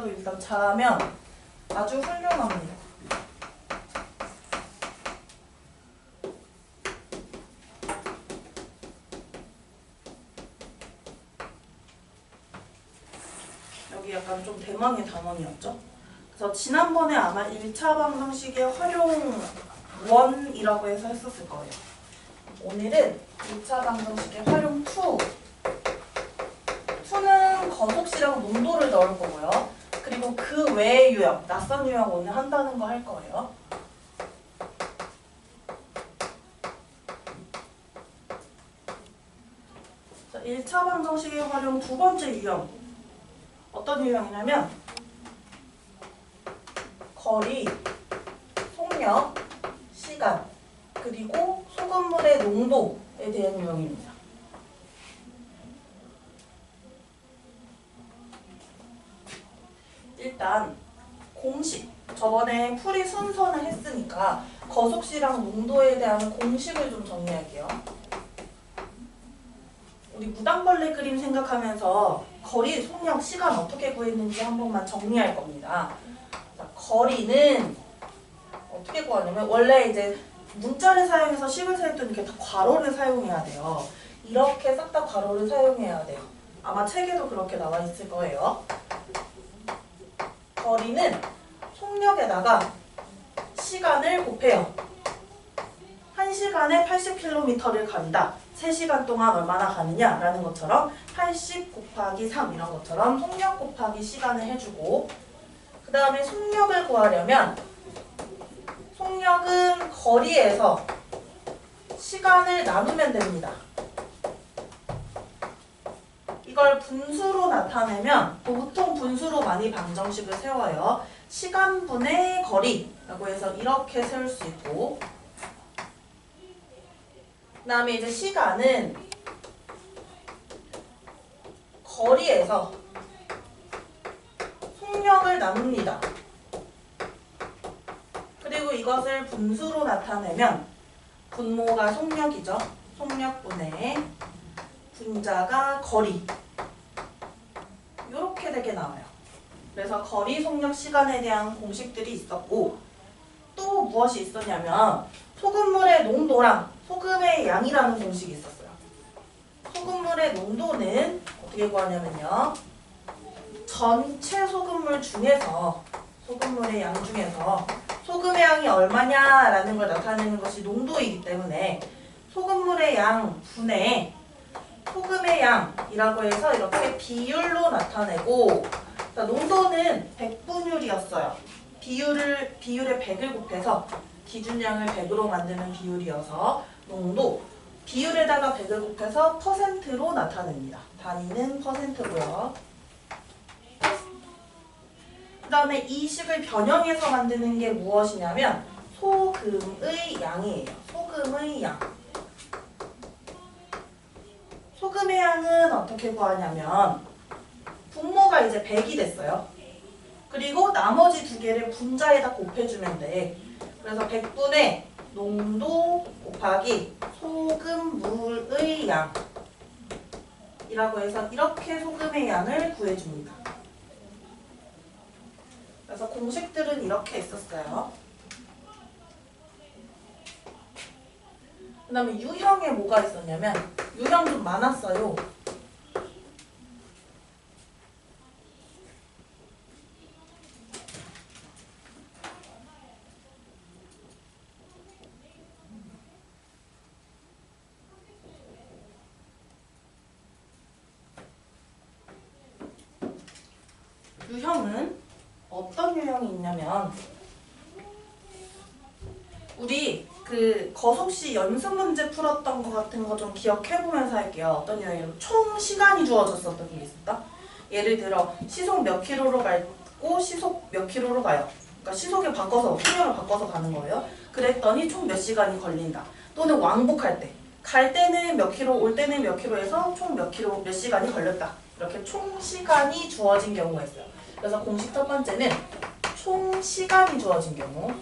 공식도 일단 잘하면 아주 훌륭합니다. 여기 약간 좀 대망의 단원이었죠? 그래서 지난번에 아마 1차 방정식의 활용1이라고 해서 했었을 거예요. 오늘은 2차 방정식의 활용 2. 2는 거속시랑 농도를 넣을 거고요. 그리고 그 외의 유형, 낯선 유형 오늘 한다는 거 할 거예요. 자, 1차 방정식의 활용 두 번째 유형. 어떤 유형이냐면 거리, 속력, 시간, 그리고 소금물의 농도에 대한 유형입니다. 일단 공식, 저번에 풀이 순서는 했으니까 거속시랑 농도에 대한 공식을 좀 정리할게요. 우리 무당벌레 그림 생각하면서 거리, 속력, 시간 어떻게 구했는지 한 번만 정리할 겁니다. 자, 거리는 어떻게 구하냐면 원래 이제 문자를 사용해서 식을 셀 때는 이렇게 다 괄호를 사용해야 돼요. 이렇게 싹 다 괄호를 사용해야 돼요. 아마 책에도 그렇게 나와 있을 거예요. 거리는 속력에다가 시간을 곱해요. 1시간에 80km를 간다. 3시간 동안 얼마나 가느냐라는 것처럼 80 곱하기 3 이런 것처럼 속력 곱하기 시간을 해주고, 그 다음에 속력을 구하려면 속력은 거리에서 시간을 나누면 됩니다. 이걸 분수로 나타내면 보통 분수로 많이 방정식을 세워요. 시간분의 거리라고 해서 이렇게 세울 수 있고, 그 다음에 이제 시간은 거리에서 속력을 나눕니다. 그리고 이것을 분수로 나타내면 분모가 속력이죠. 속력분의 분자가 거리. 이렇게 되게 나와요. 그래서 거리, 속력, 시간에 대한 공식들이 있었고, 또 무엇이 있었냐면 소금물의 농도랑 소금의 양이라는 공식이 있었어요. 소금물의 농도는 어떻게 구하냐면요. 전체 소금물 중에서, 소금물의 양 중에서 소금의 양이 얼마냐라는 걸 나타내는 것이 농도이기 때문에 소금물의 양 분의 소금의 양이라고 해서 이렇게 비율로 나타내고, 자, 농도는 100분율이었어요. 비율에 100을 곱해서 기준량을 100으로 만드는 비율이어서 농도, 비율에다가 100을 곱해서 퍼센트로 나타냅니다. 단위는 퍼센트고요. 그 다음에 이 식을 변형해서 만드는 게 무엇이냐면 소금의 양이에요. 소금의 양. 소금의 양은 어떻게 구하냐면 분모가 이제 100이 됐어요. 그리고 나머지 두 개를 분자에다 곱해주면 돼. 그래서 100분의 농도 곱하기 소금물의 양 이라고 해서 이렇게 소금의 양을 구해줍니다. 그래서 공식들은 이렇게 있었어요. 그 다음에 유형에 뭐가 있었냐면 유형 좀 많았어요. 유형은 어떤 유형이 있냐면 우리 그 거속시 연습 문제 풀었던 거 같은 거 좀 기억해보면서 할게요. 어떤 유형이냐면 총 시간이 주어졌었던 게 있었다. 예를 들어 시속 몇 킬로로 가고 시속 몇 킬로로 가요. 그러니까 시속에 바꿔서 속력을 바꿔서 가는 거예요. 그랬더니 총 몇 시간이 걸린다. 또는 왕복할 때 갈 때는 몇 킬로, 올 때는 몇 킬로에서 총 몇 킬로, 몇 시간이 걸렸다. 이렇게 총 시간이 주어진 경우가 있어요. 그래서 공식 첫 번째는 총 시간이 주어진 경우.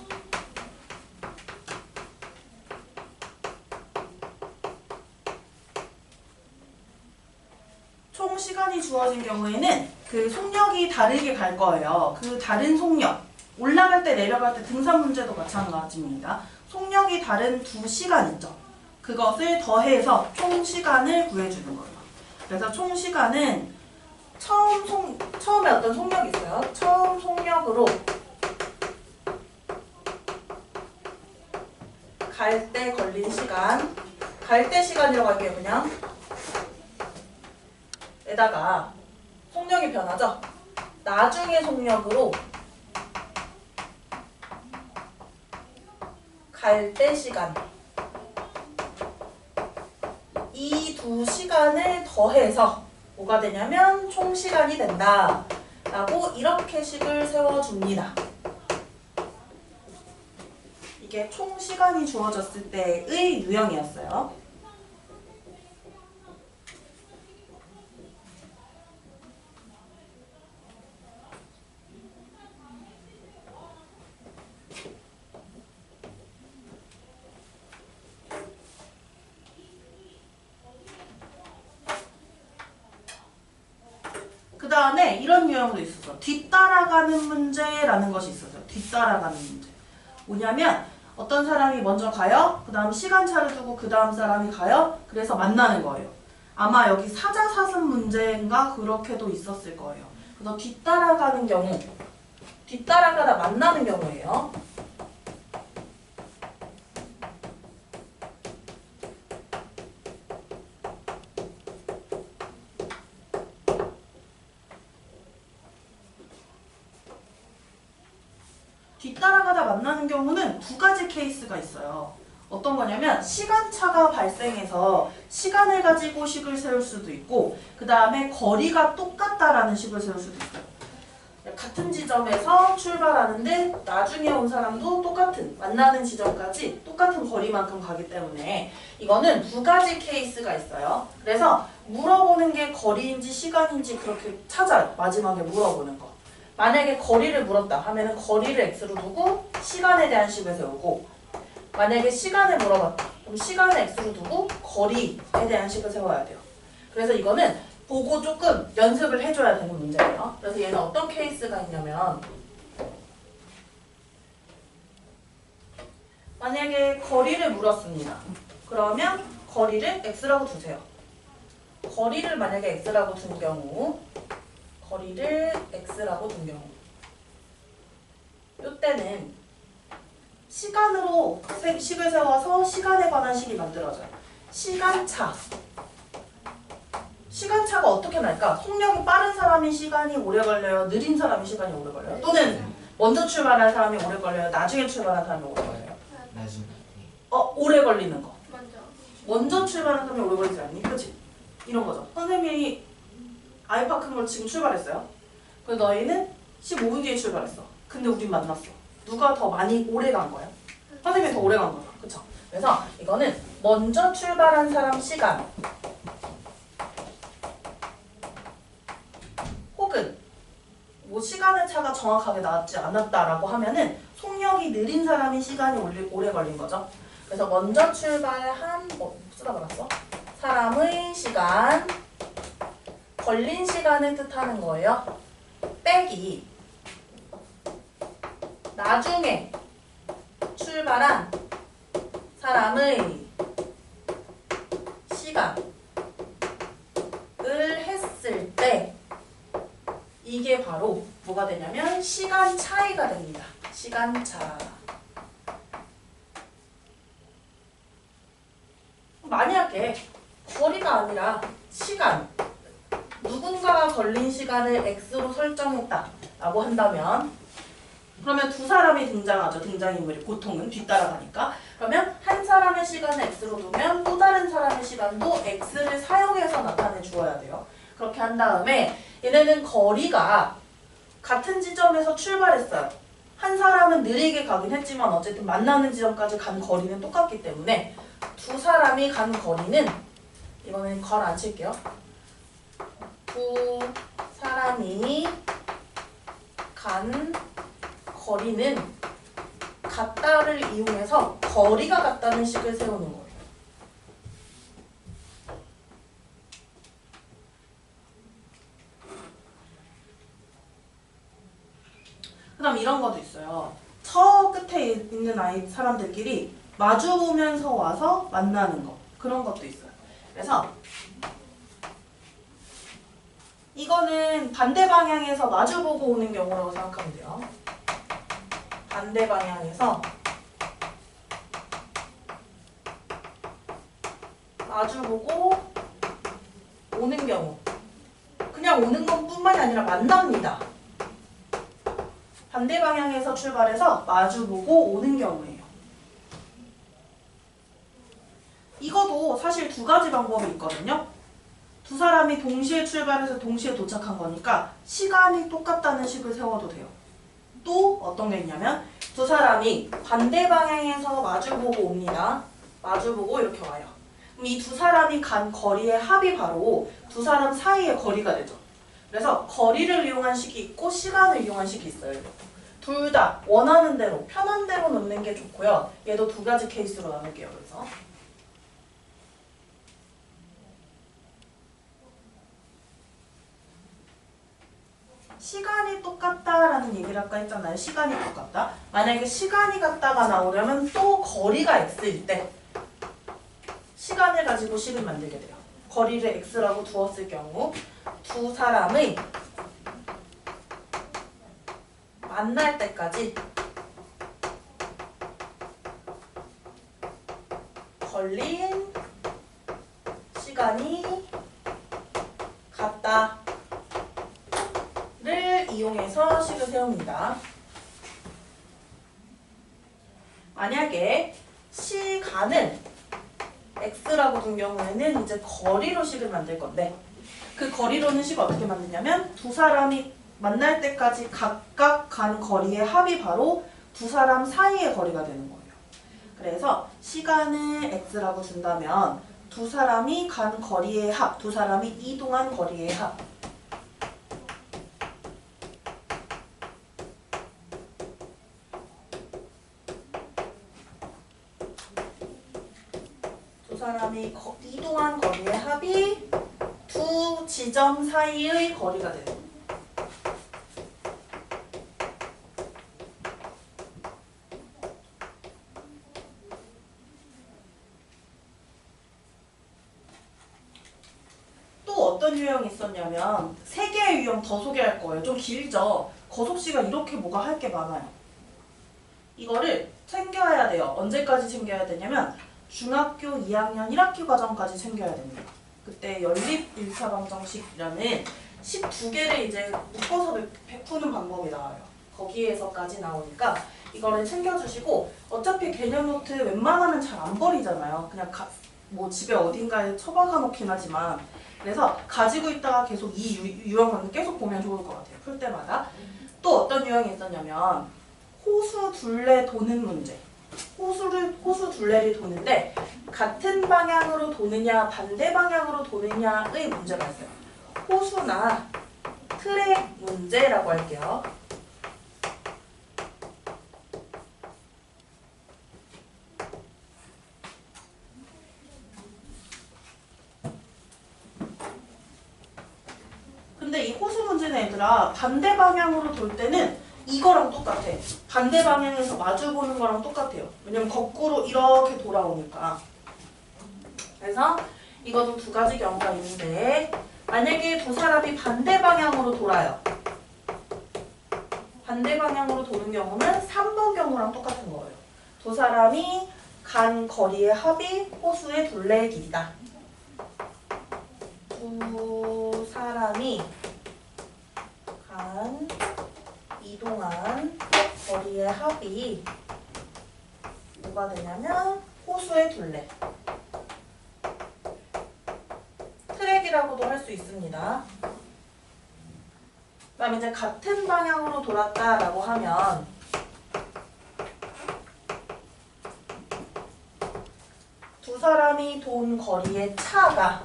총 시간이 주어진 경우에는 그 속력이 다르게 갈 거예요. 그 다른 속력, 올라갈 때 내려갈 때 등산 문제도 마찬가지입니다. 속력이 다른 두 시간 있죠. 그것을 더해서 총 시간을 구해주는 거예요. 그래서 총 시간은 처음에 어떤 속력이 있어요. 처음 속력으로 갈 때 걸린 시간, 갈 때 시간이라고 할게요. 그냥 에다가 속력이 변하죠. 나중에 속력으로 갈 때 시간, 이 두 시간을 더해서 뭐가 되냐면 총 시간이 된다 라고 이렇게 식을 세워줍니다. 이게 총 시간이 주어졌을 때의 유형이었어요. 그 다음에 이런 유형도 있었어. 뒤따라가는 문제라는 것이 있었어요. 뒤따라가는 문제. 뭐냐면 어떤 사람이 먼저 가요. 그 다음 시간차를 두고 그 다음 사람이 가요. 그래서 만나는 거예요. 아마 여기 사자사슴 문제인가 그렇게도 있었을 거예요. 그래서 뒤따라가는 경우, 뒤따라가다 만나는 경우예요. 뒤따라가다 만나는 경우는 두 가지 케이스가 있어요. 어떤 거냐면 시간차가 발생해서 시간을 가지고 식을 세울 수도 있고 그 다음에 거리가 똑같다라는 식을 세울 수도 있어요. 같은 지점에서 출발하는데 나중에 온 사람도 똑같은 만나는 지점까지 똑같은 거리만큼 가기 때문에 이거는 두 가지 케이스가 있어요. 그래서 물어보는 게 거리인지 시간인지 그렇게 찾아요. 마지막에 물어보는 거. 만약에 거리를 물었다 하면은 거리를 x로 두고 시간에 대한 식을 세우고 만약에 시간을 물어봤다 그럼 시간을 x로 두고 거리에 대한 식을 세워야 돼요. 그래서 이거는 보고 조금 연습을 해줘야 되는 문제예요. 그래서 얘는 어떤 케이스가 있냐면 만약에 거리를 물었습니다. 그러면 거리를 x라고 두세요. 거리를 만약에 x라고 둔 경우 거리를 x라고 둔 경우 이때는 시간으로 식을 세워서 시간에 관한 식이 만들어져요. 시간차가 어떻게 날까? 속력이 빠른 사람이 시간이 오래 걸려요? 느린 사람이 시간이 오래 걸려요? 또는 먼저 출발한 사람이 오래 걸려요? 나중에 출발한 사람이 오래 걸려요? 나중에. 오래 걸리는 거. 먼저 출발한 사람이 오래 걸리지 않니? 그치? 이런 거죠. 선생님이 아이파크몰 지금 출발했어요. 그래서 너희는 15분 뒤에 출발했어. 근데 우린 만났어. 누가 더 많이 오래 간 거야? 선생님이 더 오래 간 거죠. 그쵸? 그래서 이거는 먼저 출발한 사람 시간 혹은 뭐 시간의 차가 정확하게 나지 않았다라고 하면은 속력이 느린 사람이 시간이 오래 걸린 거죠. 그래서 먼저 출발한 쓰다 말았어? 사람의 시간 걸린 시간을 뜻하는 거예요. 빼기 나중에 출발한 사람의 시간을 했을 때 이게 바로 뭐가 되냐면 시간 차이가 됩니다. 시간차. 만약에 거리가 아니라 시간 누군가가 걸린 시간을 x로 설정했다 라고 한다면 그러면 두 사람이 등장하죠. 등장인물이 보통은 뒤따라가니까. 그러면 한 사람의 시간을 x로 두면 또 다른 사람의 시간도 x를 사용해서 나타내 주어야 돼요. 그렇게 한 다음에 얘네는 거리가 같은 지점에서 출발했어요. 한 사람은 느리게 가긴 했지만 어쨌든 만나는 지점까지 간 거리는 똑같기 때문에 두 사람이 간 거리는 이거는 걸 안 칠게요. 두 사람이 간 거리는 같다를 이용해서 거리가 같다는 식을 세우는 거예요. 그다음 이런 것도 있어요. 저 끝에 있는 사람들끼리 마주보면서 와서 만나는 거. 그런 것도 있어요. 그래서 이거는 반대 방향에서 마주보고 오는 경우라고 생각하면 돼요. 반대 방향에서 마주보고 오는 경우. 그냥 오는 것뿐만이 아니라 만납니다. 반대 방향에서 출발해서 마주보고 오는 경우예요. 이것도 사실 두 가지 방법이 있거든요. 두 사람이 동시에 출발해서 동시에 도착한 거니까 시간이 똑같다는 식을 세워도 돼요. 또 어떤 게 있냐면 두 사람이 반대 방향에서 마주보고 옵니다. 마주보고 이렇게 와요. 그럼 이 두 사람이 간 거리의 합이 바로 두 사람 사이의 거리가 되죠. 그래서 거리를 이용한 식이 있고 시간을 이용한 식이 있어요. 둘 다 원하는 대로, 편한 대로 놓는 게 좋고요. 얘도 두 가지 케이스로 나눌게요. 그래서 시간이 똑같다라는 얘기를 아까 했잖아요. 시간이 똑같다. 만약에 시간이 같다가 나오려면 또 거리가 x일 때 시간을 가지고 식을 만들게 돼요. 거리를 x라고 두었을 경우 두 사람의 만날 때까지 걸린 시간이 같다를 이용해서 식을 세웁니다. 만약에 시간을 x라고 둔 경우에는 이제 거리로 식을 만들 건데 그 거리로는 식을 어떻게 만드냐면 두 사람이 만날 때까지 각각 간 거리의 합이 바로 두 사람 사이의 거리가 되는 거예요. 그래서 시간을 x라고 준다면 두 사람이 간 거리의 합, 두 사람이 이동한 거리의 합. 두 사람이 이동한 거리의 합이 두 지점 사이의 거리가 돼요. 어떤 유형이 있었냐면 세 개의 유형 더 소개할 거예요. 좀 길죠? 거속시가 이렇게 뭐가 할 게 많아요. 이거를 챙겨야 돼요. 언제까지 챙겨야 되냐면 중학교 2학년 1학기 과정까지 챙겨야 됩니다. 그때 연립 1차 방정식이라는 12개를 이제 묶어서 베푸는 방법이 나와요. 거기에서까지 나오니까 이거를 챙겨주시고 어차피 개념 노트 웬만하면 잘 안 버리잖아요. 그냥 뭐 집에 어딘가에 처박아 놓긴 하지만 그래서 가지고 있다가 계속 이 유형은 계속 보면 좋을 것 같아요. 풀 때마다. 또 어떤 유형이 있었냐면 호수 둘레 도는 문제. 호수 둘레를 도는데 같은 방향으로 도느냐 반대 방향으로 도느냐의 문제가 있어요. 호수나 트랙 문제라고 할게요. 근데 이 호수 문제는 얘들아 반대 방향으로 돌 때는 이거랑 똑같아. 반대 방향에서 마주보는 거랑 똑같아요. 왜냐면 거꾸로 이렇게 돌아오니까. 그래서 이것도 두 가지 경우가 있는데 만약에 두 사람이 반대 방향으로 돌아요. 반대 방향으로 도는 경우는 3번 경우랑 똑같은 거예요. 두 사람이 간 거리의 합이 호수의 둘레의 길이다. 두 사람이 이동한 거리의 합이 뭐가 되냐면 호수의 둘레. 트랙이라고도 할 수 있습니다. 그 다음에 이제 같은 방향으로 돌았다라고 하면 두 사람이 돈 거리의 차가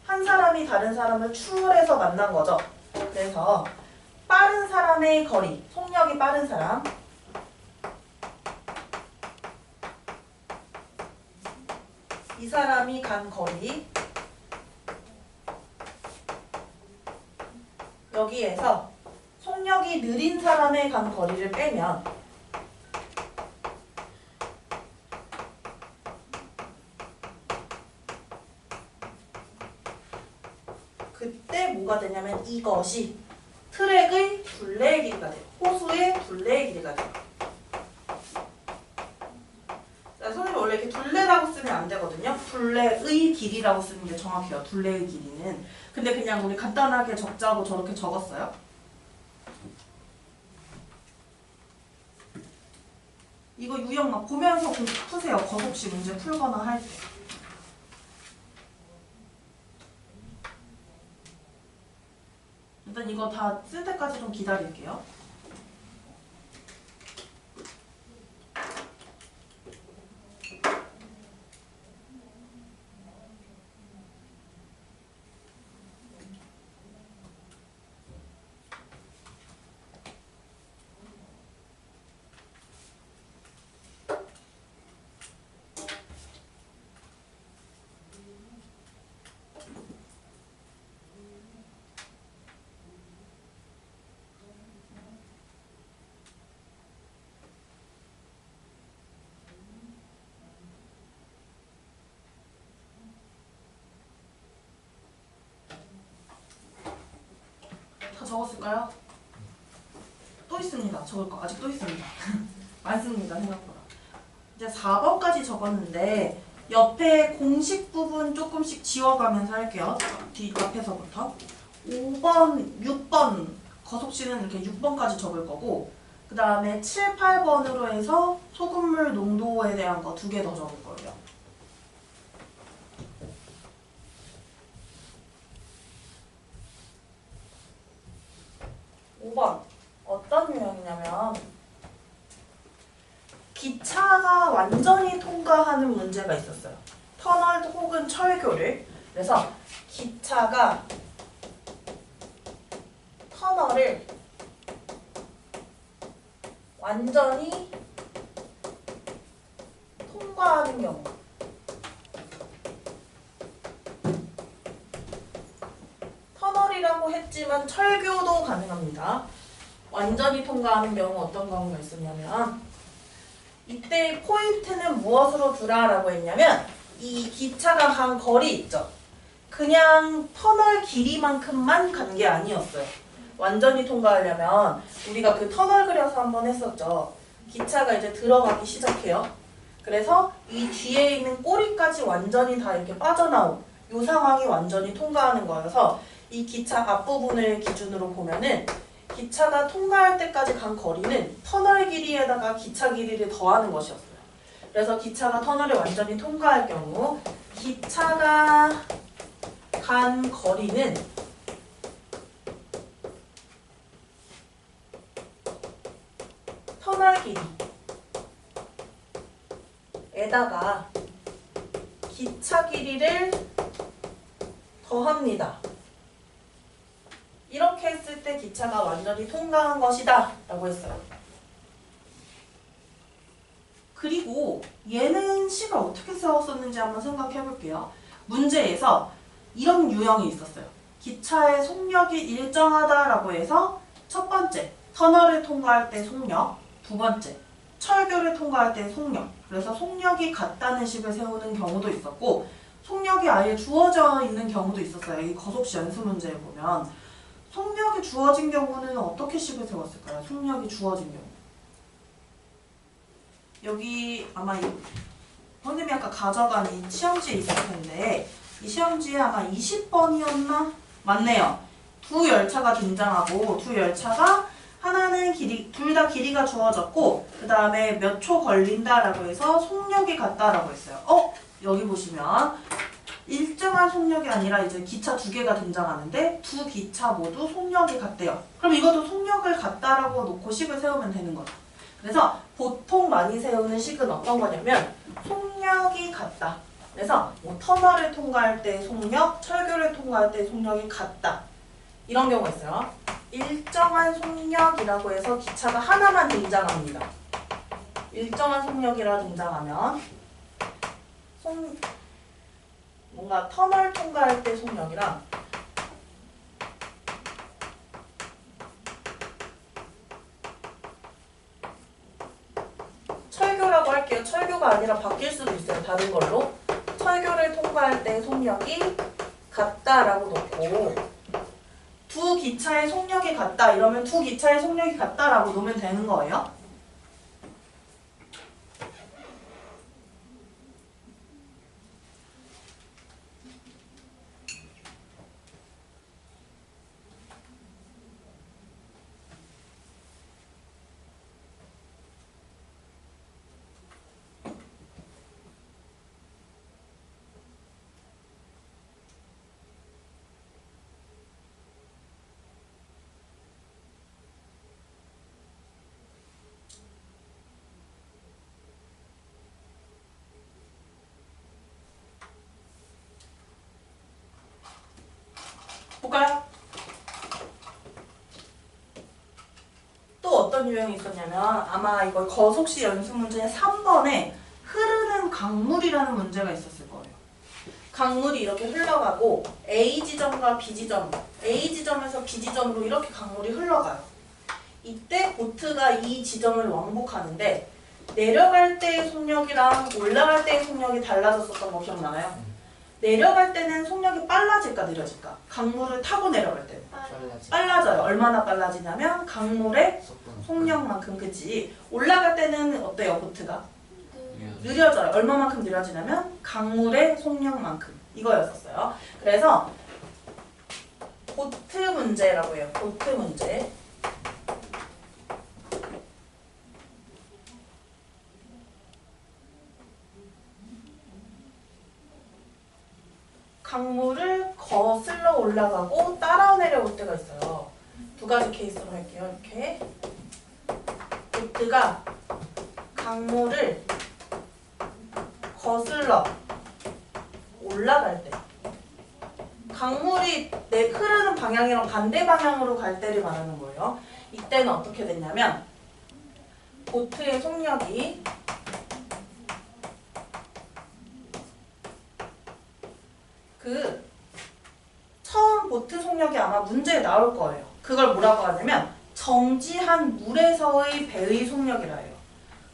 한 사람이 다른 사람을 추월해서 만난 거죠. 그래서 빠른 사람의 거리, 속력이 빠른 사람 이 사람이 간 거리 여기에서 속력 속력이 느린 사람의 간 거리를 빼면 그때 뭐가 되냐면 이것이 트랙의 둘레의 길이가 돼요. 호수의 둘레의 길이가 돼요. 선생님이 원래 이렇게 둘레라고 쓰면 안 되거든요. 둘레의 길이라고 쓰는 게 정확해요. 둘레의 길이는. 근데 그냥 우리 간단하게 적자고 저렇게 적었어요. 이거 유형 막 보면서 푸세요. 거속시 문제 풀거나 할 때. 일단 이거 다 쓸 때까지 좀 기다릴게요. 다 적었을까요? 또 있습니다. 적을 거 아직 또 있습니다. 많습니다. 생각보다. 이제 4번까지 적었는데 옆에 공식 부분 조금씩 지워가면서 할게요. 뒤 앞에서부터 5번, 6번 거속시는 이렇게 6번까지 적을 거고 그 다음에 7, 8번으로 해서 소금물 농도에 대한 거 2개 더 적을 거예요. 5번 어떤 유형이냐면 기차가 완전히 통과하는 문제가 있었어요. 터널 혹은 철교를. 그래서 기차가 터널을 완전히 통과하는 경우. 터널이라고 했지만 철교도 가능합니다. 완전히 통과하는 경우 어떤 경우가 있었냐면 이때의 포인트는 무엇으로 두라라고 했냐면 이 기차가 간 거리 있죠. 그냥 터널 길이만큼만 간 게 아니었어요. 완전히 통과하려면 우리가 그 터널 그려서 한번 했었죠. 기차가 이제 들어가기 시작해요. 그래서 이 뒤에 있는 꼬리까지 완전히 다 이렇게 빠져나온 이 상황이 완전히 통과하는 거여서 이 기차 앞부분을 기준으로 보면은 기차가 통과할 때까지 간 거리는 터널 길이에다가 기차 길이를 더하는 것이었어요. 그래서 기차가 터널을 완전히 통과할 경우 기차가 간 거리는 터널 길이에다가 기차 길이를 더합니다. 이렇게 했을 때 기차가 완전히 통과한 것이다 라고 했어요. 그리고 얘는 식을 어떻게 세웠었는지 한번 생각해 볼게요. 문제에서 이런 유형이 있었어요. 기차의 속력이 일정하다라고 해서 첫 번째, 터널을 통과할 때 속력, 두 번째, 철교를 통과할 때 속력. 그래서 속력이 같다는 식을 세우는 경우도 있었고 속력이 아예 주어져 있는 경우도 있었어요. 이 거속시 연습 문제에 보면 속력이 주어진 경우는 어떻게 식을 세웠을까요? 속력이 주어진 경우. 여기 아마 선생님이 아까 가져간 이 시험지에 있을 텐데 이 시험지에 아마 20번이었나? 맞네요. 두 열차가 등장하고 두 열차가 하나는 둘 다 길이가 주어졌고 그 다음에 몇 초 걸린다라고 해서 속력이 같다라고 했어요. 여기 보시면 일정한 속력이 아니라 이제 기차 2개가 등장하는데 두 기차 모두 속력이 같대요. 그럼 이것도 속력을 같다라고 놓고 식을 세우면 되는 거죠. 그래서 보통 많이 세우는 식은 어떤 거냐면 속력이 같다. 그래서 뭐 터널을 통과할 때 속력, 철교를 통과할 때 속력이 같다. 이런 경우가 있어요. 일정한 속력이라고 해서 기차가 하나만 등장합니다. 일정한 속력이라 등장하면 뭔가 터널 통과할 때 속력이랑 Q가 아니라 바뀔 수도 있어요. 다른 걸로. 철교를 통과할 때 속력이 같다라고 놓고 두 기차의 속력이 같다 이러면 두 기차의 속력이 같다라고 놓으면 되는 거예요. 볼까요? 또 어떤 유형이 있었냐면 아마 이거 거속시 연습 문제 3번에 흐르는 강물이라는 문제가 있었을 거예요. 강물이 이렇게 흘러가고 A 지점과 B 지점, A 지점에서 B 지점으로 이렇게 강물이 흘러가요. 이때 보트가 이 지점을 왕복하는데 내려갈 때의 속력이랑 올라갈 때의 속력이 달라졌었던 거 기억나나요? 내려갈 때는 속력이 빨라질까 느려질까? 강물을 타고 내려갈 때는 빨라져요. 얼마나 빨라지냐면 강물의 속력만큼. 그치? 올라갈 때는 어때요 보트가? 느려져요. 얼마만큼 느려지냐면 강물의 속력만큼. 이거였었어요. 그래서 보트 문제라고 해요. 보트 문제. 강물을 거슬러 올라가고 따라 내려올 때가 있어요. 두 가지 케이스로 할게요. 이렇게 보트가 강물을 거슬러 올라갈 때 강물이 흐르는 방향이랑 반대 방향으로 갈 때를 말하는 거예요. 이때는 어떻게 됐냐면 보트의 속력이 처음 보트 속력이 아마 문제에 나올 거예요. 그걸 뭐라고 하냐면 정지한 물에서의 배의 속력이라 해요.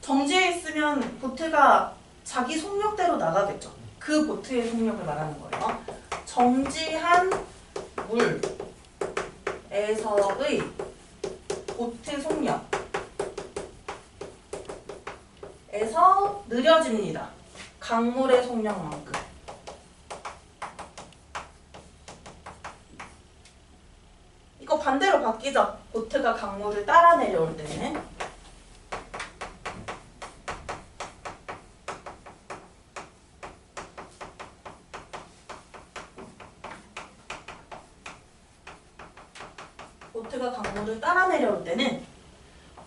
정지해 있으면 보트가 자기 속력대로 나가겠죠. 그 보트의 속력을 말하는 거예요. 정지한 물에서의 보트 속력에서 느려집니다. 강물의 속력만큼. 이거 반대로 바뀌죠. 보트가 강물을 따라 내려올 때는 보트가 강물을 따라 내려올 때는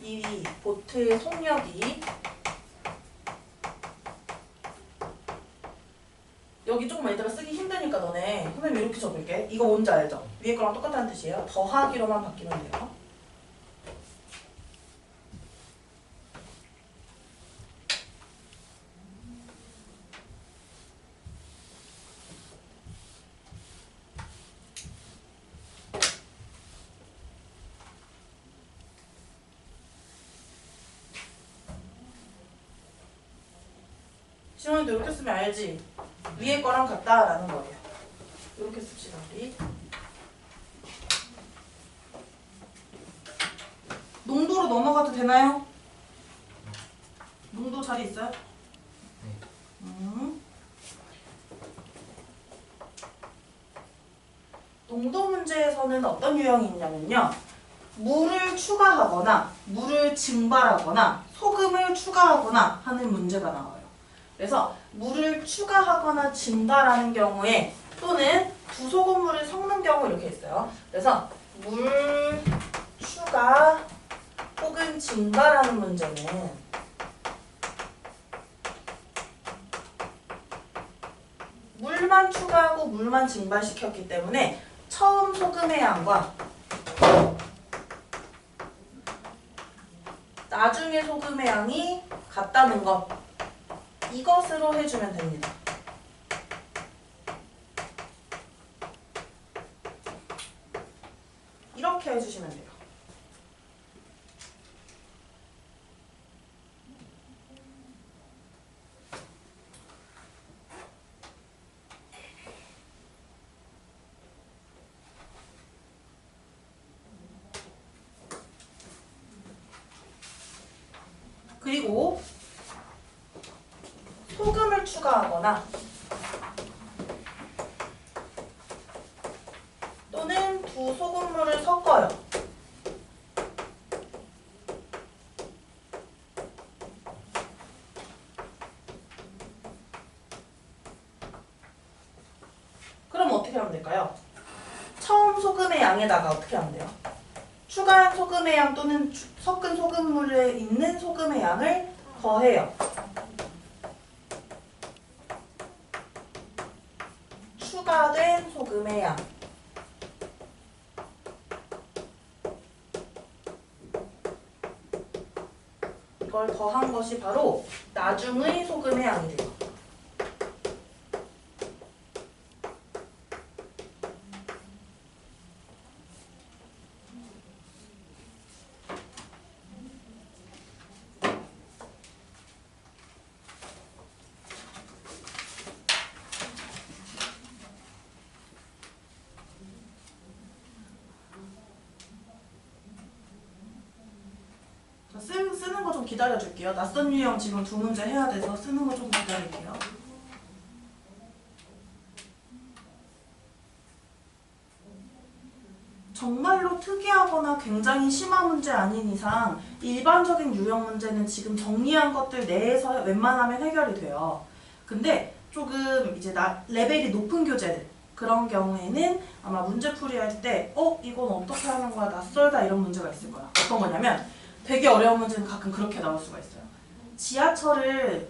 이 보트의 속력이 여기 조금 얘들아 쓰기 힘드니까 너네 선생님 이렇게 적을게. 이거 뭔지 알죠? 위에 거랑 똑같다는 뜻이에요. 더하기로만 바뀌면 돼요. 시원이도 이렇게 쓰면 알지? 위에 거랑 같다라는 거예요. 이렇게 씁시다 우리. 농도로 넘어가도 되나요? 농도 자리 있어요? 농도 문제에서는 어떤 유형이 있냐면요. 물을 추가하거나 물을 증발하거나 소금을 추가하거나 하는 문제가 나와요. 그래서 물을 추가하거나 증발하는 경우에 또는 부소금물을 섞는 경우 이렇게 있어요. 그래서 물 추가 혹은 증발하는 문제는 물만 추가하고 물만 증발시켰기 때문에 처음 소금의 양과 나중에 소금의 양이 같다는 것, 이것으로 해주면 됩니다. 이렇게 해주시면 돼요. 그리고 소금을 추가하거나 또는 두 소금물을 섞어요. 그럼 어떻게 하면 될까요? 처음 소금의 양에다가 어떻게 하면 돼요? 추가한 소금의 양 또는 섞은 소금물에 있는 소금의 양을 더해요. 추가된 소금의 양. 이걸 더한 것이 바로 나중의 소금의 양이 돼요. 쓰는 거 좀 기다려줄게요. 낯선 유형 지금 두 문제 해야 돼서 쓰는 거 좀 기다릴게요. 정말로 특이하거나 굉장히 심한 문제 아닌 이상 일반적인 유형 문제는 지금 정리한 것들 내에서 웬만하면 해결이 돼요. 근데 조금 이제 레벨이 높은 교재들 그런 경우에는 아마 문제풀이 할 때 이건 어떻게 하는 거야? 낯설다 이런 문제가 있을 거야. 어떤 거냐면 되게 어려운 문제는 가끔 그렇게 나올 수가 있어요. 지하철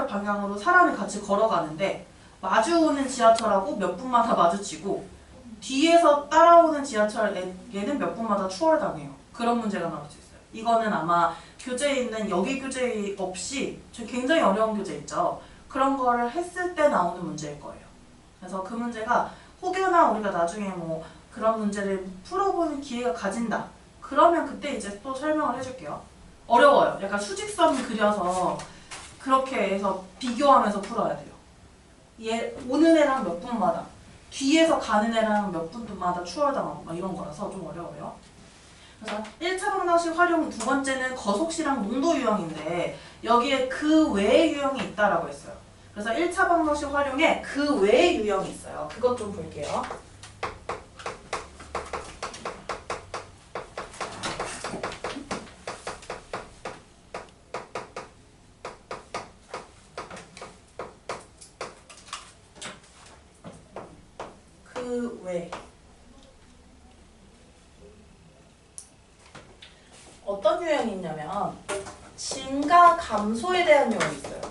방향으로 사람이 같이 걸어가는데 마주오는 지하철하고 몇 분마다 마주치고 뒤에서 따라오는 지하철 얘는 몇 분마다 추월당해요. 그런 문제가 나올 수 있어요. 이거는 아마 교재에 있는 여기 교재 없이 굉장히 어려운 교재 있죠. 그런 거를 했을 때 나오는 문제일 거예요. 그래서 그 문제가 혹여나 우리가 나중에 뭐 그런 문제를 풀어보는 기회가 가진다. 그러면 그때 이제 또 설명을 해줄게요. 어려워요. 약간 수직선 그려서 그렇게 해서 비교하면서 풀어야 돼요. 얘 오는 애랑 몇 분마다 뒤에서 가는 애랑 몇 분마다 추월당하고 막 이런 거라서 좀 어려워요. 그래서 1차 방정식 활용 두 번째는 거속시랑 농도 유형인데 여기에 그 외의 유형이 있다라고 했어요. 그래서 1차 방정식 활용에 그 외의 유형이 있어요. 그것 좀 볼게요. 그 외. 어떤 유형이 있냐면 증가 감소에 대한 유형이 있어요.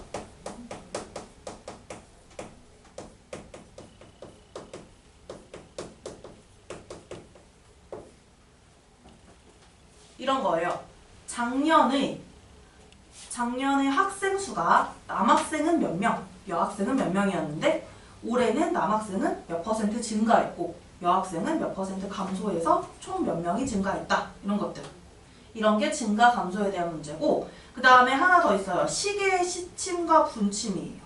이런 거예요. 작년에 학생 수가 남학생은 몇 명, 여학생은 몇 명이었는데 올해는 남학생은 몇 퍼센트 증가했고 여학생은 몇 퍼센트 감소해서 총 몇 명이 증가했다. 이런 것들. 이런 게 증가 감소에 대한 문제고 그 다음에 하나 더 있어요. 시계의 시침과 분침이에요.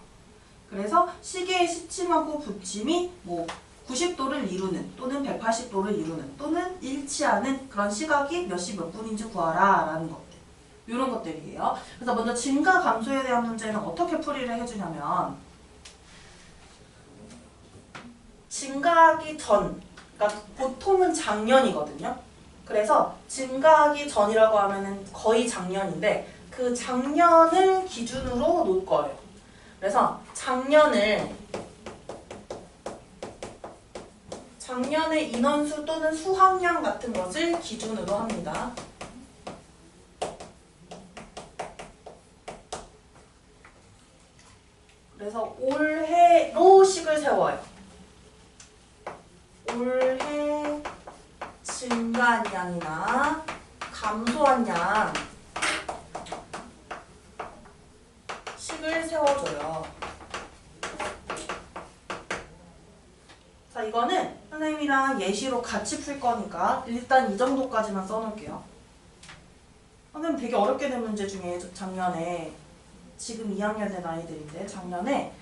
그래서 시계의 시침하고 분침이 뭐 90도를 이루는 또는 180도를 이루는 또는 일치하는 그런 시각이 몇 시 몇 분인지 구하라 라는 것들. 이런 것들이에요. 그래서 먼저 증가 감소에 대한 문제는 어떻게 풀이를 해주냐면 증가하기 전, 그러니까 보통은 작년이거든요. 그래서 증가하기 전이라고 하면은 거의 작년인데 그 작년을 기준으로 놓을 거예요. 그래서 작년의 인원수 또는 수학량 같은 것을 기준으로 합니다. 그래서 올해로 식을 세워요. 올해 증가한 양이나 감소한 양 식을 세워줘요. 자, 이거는 선생님이랑 예시로 같이 풀 거니까 일단 이 정도까지만 써놓을게요. 선생님 되게 어렵게 된 문제 중에 작년에 지금 2학년 된 아이들인데 작년에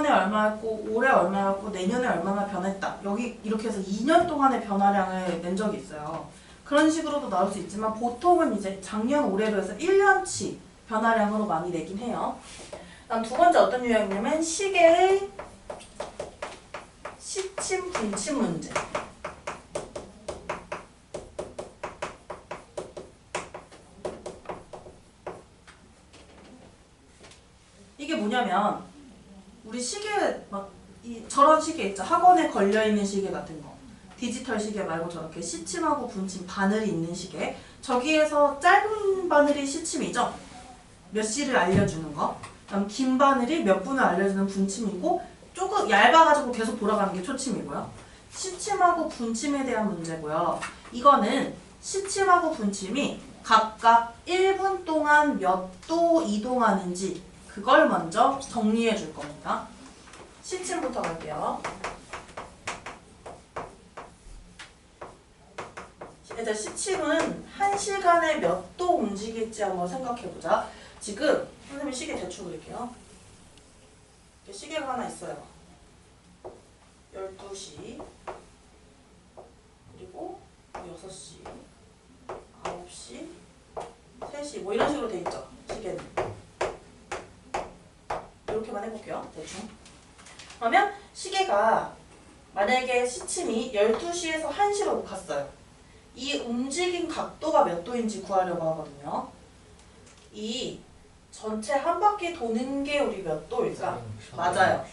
얼마였고 올해 얼마였고 내년에 얼마나 변했다. 여기 이렇게 해서 2년 동안의 변화량을 낸 적이 있어요. 그런 식으로도 나올 수 있지만 보통은 이제 작년 올해로 해서 1년치 변화량으로 많이 내긴 해요. 다음 두 번째 어떤 유형이냐면 시계의 시침 분침 문제. 이게 뭐냐면 우리 시계 막 저런 시계 있죠. 학원에 걸려 있는 시계 같은 거. 디지털 시계 말고 저렇게 시침하고 분침 바늘이 있는 시계. 저기에서 짧은 바늘이 시침이죠. 몇 시를 알려주는 거. 그다음 긴 바늘이 몇 분을 알려주는 분침이고 조금 얇아가지고 계속 돌아가는 게 초침이고요. 시침하고 분침에 대한 문제고요. 이거는 시침하고 분침이 각각 1분 동안 몇 도 이동하는지 그걸 먼저 정리해 줄 겁니다. 시침부터 갈게요. 일단 시침은 1시간에 몇 도 움직일지 한번 생각해 보자. 지금 선생님 시계 대충 그릴게요. 시계가 하나 있어요. 12시, 그리고 6시, 9시, 3시 뭐 이런 식으로 돼 있죠. 시계는. 이렇게만 해볼게요. 대충. 그러면 시계가 만약에 시침이 12시에서 1시로 갔어요. 이 움직인 각도가 몇 도인지 구하려고 하거든요. 이 전체 한 바퀴 도는 게 우리 몇 도일까? 맞아요.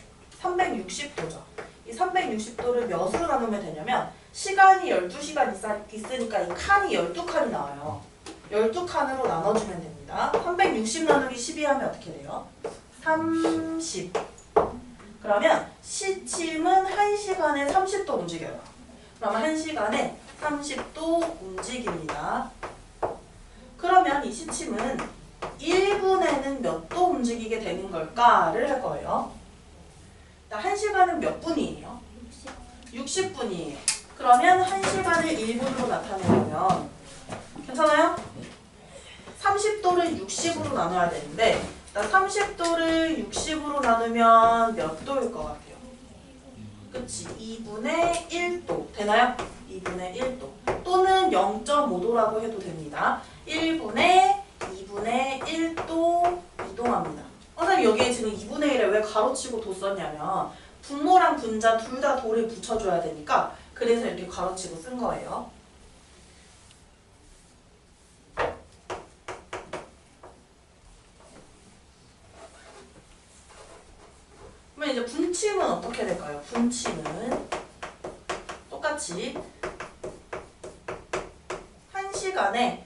360도죠. 이 360도를 몇으로 나누면 되냐면 시간이 12시간 있으니까 이 칸이 12칸이 나와요. 12칸으로 나눠주면 됩니다. 360 나누기 12 하면 어떻게 돼요? 30. 그러면 시침은 1시간에 30도 움직여요. 그러면 1시간에 30도 움직입니다. 그러면 이 시침은 1분에는 몇 도 움직이게 되는 걸까를 할 거예요. 1시간은 몇 분이에요? 60분이에요. 그러면 1시간을 1분으로 나타내려면 괜찮아요? 30도를 60으로 나눠야 되는데 30도를 60으로 나누면 몇 도일 것 같아요? 그치? 2분의 1도 되나요? 2분의 1도 또는 0.5도라고 해도 됩니다. 1분의 2분의 1도 이동합니다. 선생님 여기에 지금 2분의 1을 왜 가로치고 도 썼냐면 분모랑 분자 둘 다 도를 붙여줘야 되니까 그래서 이렇게 가로치고 쓴 거예요. 그러면 이제 분침은 어떻게 될까요? 분침은 똑같이 1시간에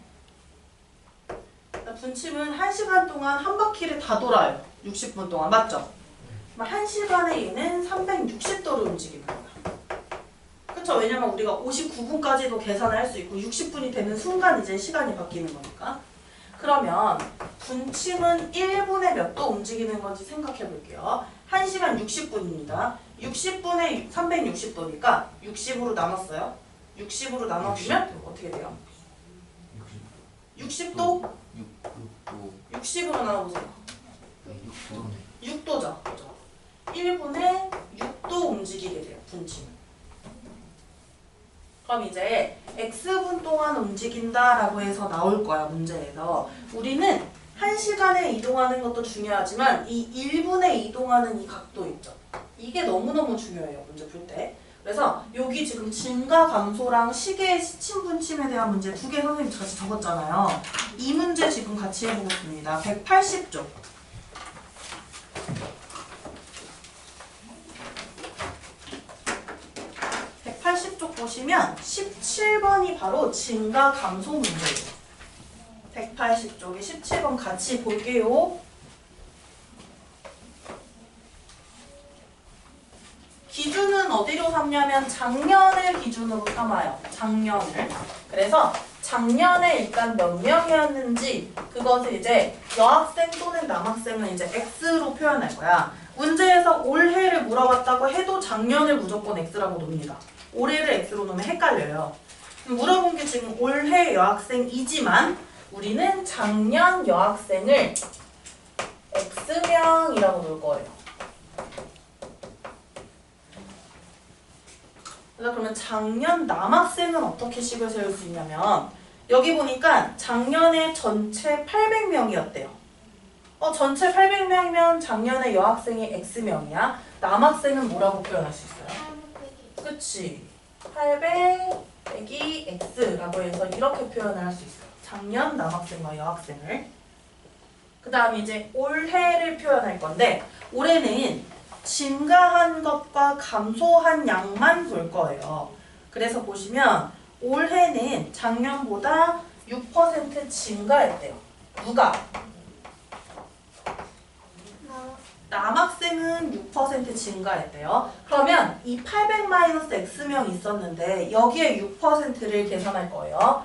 분침은 1시간 동안 한 바퀴를 다 돌아요. 60분 동안. 맞죠? 1시간에 얘는 360도를 움직이는 거야. 그쵸? 왜냐면 우리가 59분까지도 계산을 할 수 있고 60분이 되는 순간 이제 시간이 바뀌는 거니까. 그러면 분침은 1분에 몇 도 움직이는 건지 생각해 볼게요. 1시간 60분입니다. 60분에 360도니까 60으로 나눴어요. 60으로 나눠주면 어떻게 돼요? 60도? 60으로 나눠보세요. 6도죠. 그죠? 1분에 6도 움직이게 돼요. 분침은. 그럼 이제 X분 동안 움직인다라고 해서 나올 거야. 문제에서. 우리는 1시간에 이동하는 것도 중요하지만 이 1분에 이동하는 이 각도 있죠. 이게 너무너무 중요해요. 문제 풀 때. 그래서 여기 지금 증가 감소랑 시계의 시침 분침에 대한 문제 두 개 선생님 같이 적었잖아요. 이 문제 지금 같이 해보겠습니다. 180쪽. 180쪽 보시면 17번이 바로 증가 감소 문제예요. 180쪽에 17번 같이 볼게요. 기준은 어디로 삼냐면 작년을 기준으로 삼아요. 작년을. 그래서 작년에 일단 몇 명이었는지 그것을 이제 여학생 또는 남학생은 이제 X로 표현할 거야. 문제에서 올해를 물어봤다고 해도 작년을 무조건 X라고 놉니다. 올해를 X로 놓으면 헷갈려요. 물어본 게 지금 올해 여학생이지만 우리는 작년 여학생을 X명이라고 놓을 거예요. 그래서 그러면 작년 남학생은 어떻게 식을 세울 수 있냐면 여기 보니까 작년에 전체 800명이었대요. 전체 800명이면 작년에 여학생이 X명이야. 남학생은 뭐라고 표현할 수 있어요? 그치. 800 빼기 X라고 해서 이렇게 표현을 할 수 있어요. 작년 남학생과 여학생을. 그 다음 이제 올해를 표현할 건데 올해는 증가한 것과 감소한 양만 볼 거예요. 그래서 보시면 올해는 작년보다 6% 증가했대요. 누가? 남학생은 6% 증가했대요. 그러면 이 800-X명이 있었는데 여기에 6%를 계산할 거예요.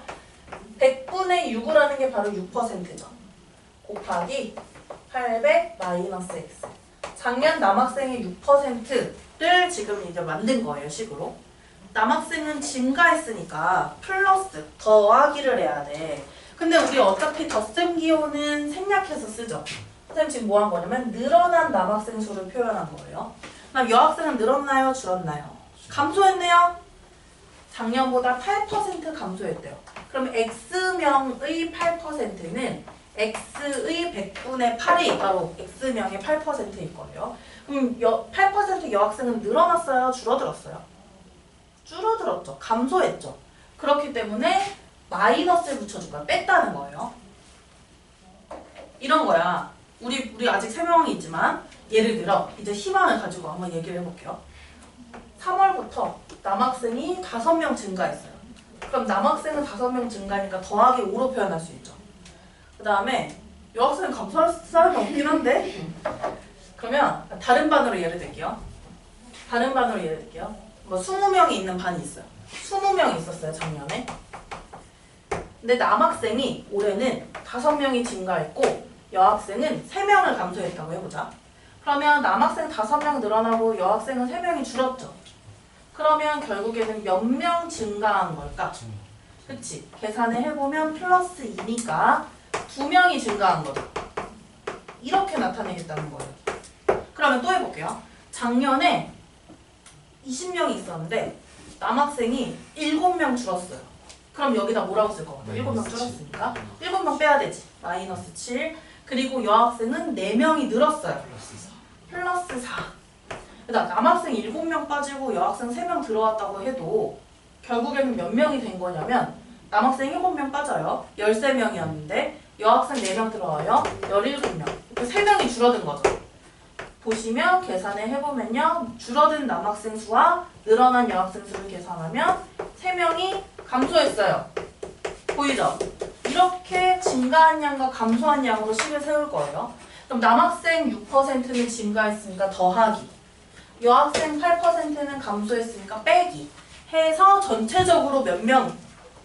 100분의 6을 하는 게 바로 6%죠. 곱하기 800-X. 작년 남학생의 6%를 지금 이제 만든 거예요, 식으로. 남학생은 증가했으니까 플러스 더하기를 해야 돼. 근데 우리 어차피 덧셈 기호는 생략해서 쓰죠. 선생님 지금 뭐 한 거냐면 늘어난 남학생 수를 표현한 거예요. 그럼 여학생은 늘었나요? 줄었나요? 감소했네요? 작년보다 8% 감소했대요. 그럼 X명의 8%는 X의 100분의 8이 바로 X명의 8%일 거예요. 그럼 8% 여학생은 늘어났어요? 줄어들었어요? 줄어들었죠. 감소했죠. 그렇기 때문에 마이너스를 붙여줄 거야. 뺐다는 거예요. 이런 거야. 우리 아직 3명이 있지만 예를 들어 이제 희망을 가지고 한번 얘기를 해볼게요. 3월부터 남학생이 5명 증가했어요. 그럼 남학생은 5명 증가니까 더하기 5로 표현할 수 있죠. 그 다음에 여학생은 감소할 사람이 없긴 한데 그러면 다른 반으로 예를 들게요. 다른 반으로 예를 들게요. 뭐 20명이 있는 반이 있어요. 20명이 있었어요, 작년에. 근데 남학생이 올해는 5명이 증가했고 여학생은 3명을 감소했다고 해보자. 그러면 남학생 5명 늘어나고 여학생은 3명이 줄었죠. 그러면 결국에는 몇 명 증가한 걸까? 그치? 계산을 해보면 플러스 2니까 2명이 증가한 거죠. 이렇게 나타내겠다는 거예요. 그러면 또 해볼게요. 작년에 20명이 있었는데 남학생이 7명 줄었어요. 그럼 여기다 뭐라고 쓸 것 같아? 7명 줄었으니까 7명 빼야 되지. 마이너스 7. 그리고 여학생은 4명이 늘었어요. 플러스 4. 그러니까 남학생 7명 빠지고 여학생 3명 들어왔다고 해도 결국에는 몇 명이 된 거냐면 남학생 7명 빠져요. 13명이었는데 여학생 4명 들어와요. 17명. 3명이 줄어든 거죠. 보시면 계산을 해보면요. 줄어든 남학생 수와 늘어난 여학생 수를 계산하면 3명이 감소했어요. 보이죠? 이렇게 증가한 양과 감소한 양으로 식을 세울 거예요. 그럼 남학생 6%는 증가했으니까 더하기, 여학생 8%는 감소했으니까 빼기 해서 전체적으로 몇 명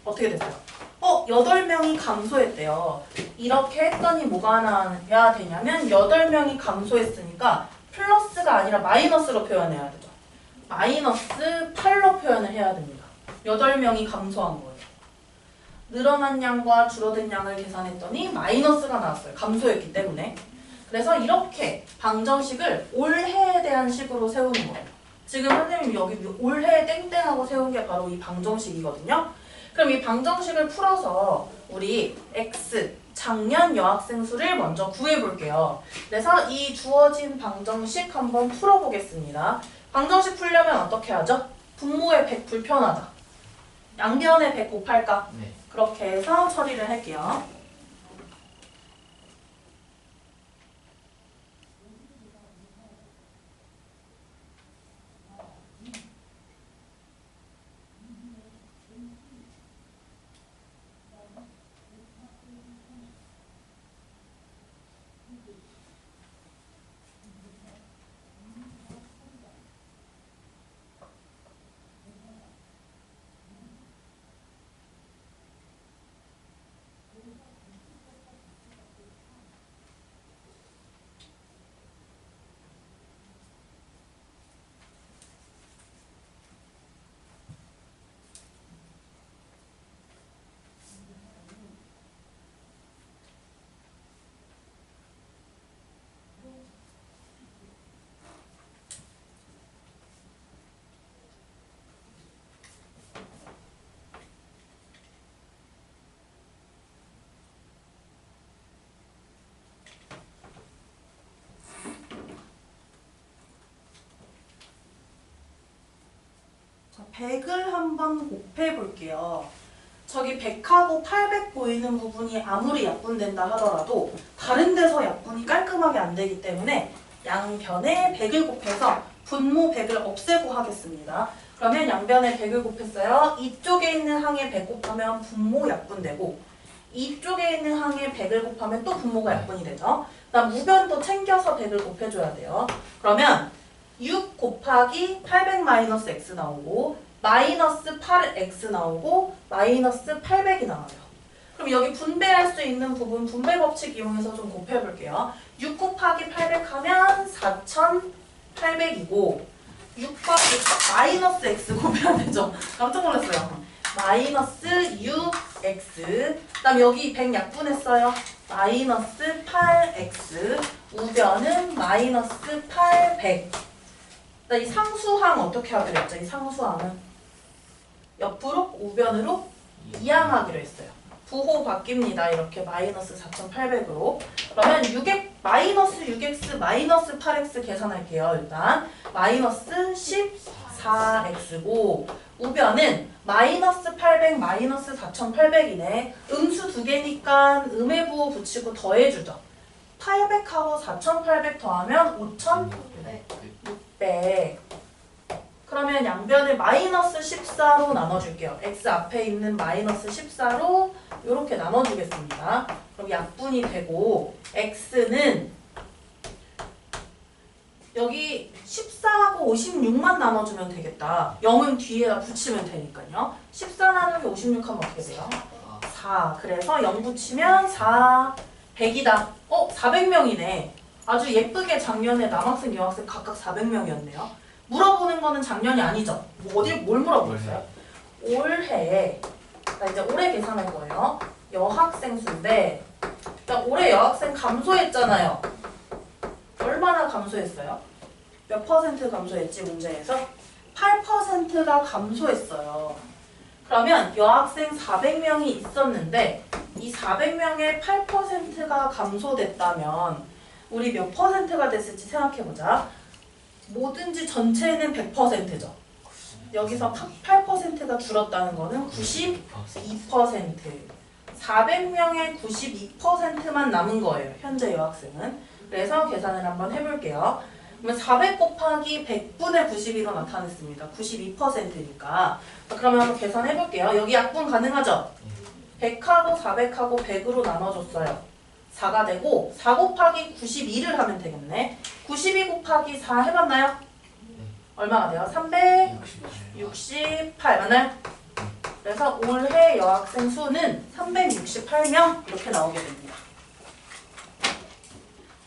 어떻게 됐어요? 8명이 감소했대요. 이렇게 했더니 뭐가 나와야 되냐면 8명이 감소했으니까 플러스가 아니라 마이너스로 표현해야 되죠. 마이너스 8로 표현을 해야 됩니다. 8명이 감소한 거예요. 늘어난 양과 줄어든 양을 계산했더니 마이너스가 나왔어요. 감소했기 때문에. 그래서 이렇게 방정식을 올해에 대한 식으로 세우는 거예요. 지금 선생님 여기 올해 땡땡하고 세운 게 바로 이 방정식이거든요. 그럼 이 방정식을 풀어서 우리 X, 작년 여학생 수를 먼저 구해볼게요. 그래서 이 주어진 방정식 한번 풀어보겠습니다. 방정식 풀려면 어떻게 하죠? 분모의 100 불편하다. 양변에 100 곱할까? 네. 그렇게 해서 처리를 할게요. 100을 한번 곱해 볼게요. 저기 100하고 800 보이는 부분이 아무리 약분된다 하더라도 다른 데서 약분이 깔끔하게 안 되기 때문에 양변에 100을 곱해서 분모 100을 없애고 하겠습니다. 그러면 양변에 100을 곱했어요. 이쪽에 있는 항에 100 곱하면 분모 약분되고 이쪽에 있는 항에 100을 곱하면 또 분모가 약분이 되죠. 그다음 우변도 챙겨서 100을 곱해줘야 돼요. 그러면 6 곱하기 800 마이너스 x 나오고 마이너스 8x 나오고 마이너스 800이 나와요. 그럼 여기 분배할 수 있는 부분 분배 법칙 이용해서 좀 곱해볼게요. 6 곱하기 800 하면 4800이고 6 곱하기 마이너스 x 곱해야 되죠. 깜짝 놀랐어요. 마이너스 6x 그 다음 여기 100 약분했어요. 마이너스 8x 우변은 마이너스 800 이 상수항 어떻게 하기로 했죠? 이 상수항은 옆으로 우변으로 이항하기로 했어요. 부호 바뀝니다. 이렇게 마이너스 4800으로 그러면 6x, 마이너스 6x 마이너스 8x 계산할게요. 일단 마이너스 14x고 우변은 마이너스 800 마이너스 4800이네. 음수 두 개니까 음의 부호 붙이고 더해주죠. 800하고 4800 더하면 5600 그러면 양변을 마이너스 14로 나눠줄게요. x 앞에 있는 마이너스 14로 이렇게 나눠주겠습니다. 그럼 약분이 되고 x는 여기 14하고 56만 나눠주면 되겠다. 0은 뒤에다 붙이면 되니까요. 14 나누기 56 하면 어떻게 돼요? 4. 그래서 0 붙이면 4, 100이다. 400명이네. 아주 예쁘게 작년에 남학생, 여학생 각각 400명이었네요. 물어보는 거는 작년이 아니죠. 뭘 물어보셨어요? 올해. 이제 올해 계산할 거예요. 여학생 수인데 올해 여학생 감소했잖아요. 얼마나 감소했어요? 몇 퍼센트 감소했지 문제에서? 8%가 감소했어요. 그러면 여학생 400명이 있었는데 이 400명의 8%가 감소됐다면 우리 몇 퍼센트가 됐을지 생각해보자. 뭐든지 전체는 100%죠. 여기서 8%가 줄었다는 거는 92%. 400명의 92%만 남은 거예요. 현재 여학생은. 그래서 계산을 한번 해볼게요. 그러면 400 곱하기 100분의 92로 나타냈습니다. 92%니까. 그러면 한번 계산해볼게요. 여기 약분 가능하죠? 100하고 400하고 100으로 나눠줬어요. 4가 되고 4 곱하기 92를 하면 되겠네. 92 곱하기 4 해봤나요? 얼마가 돼요? 368 맞나요? 그래서 올해 여학생 수는 368명 이렇게 나오게 됩니다.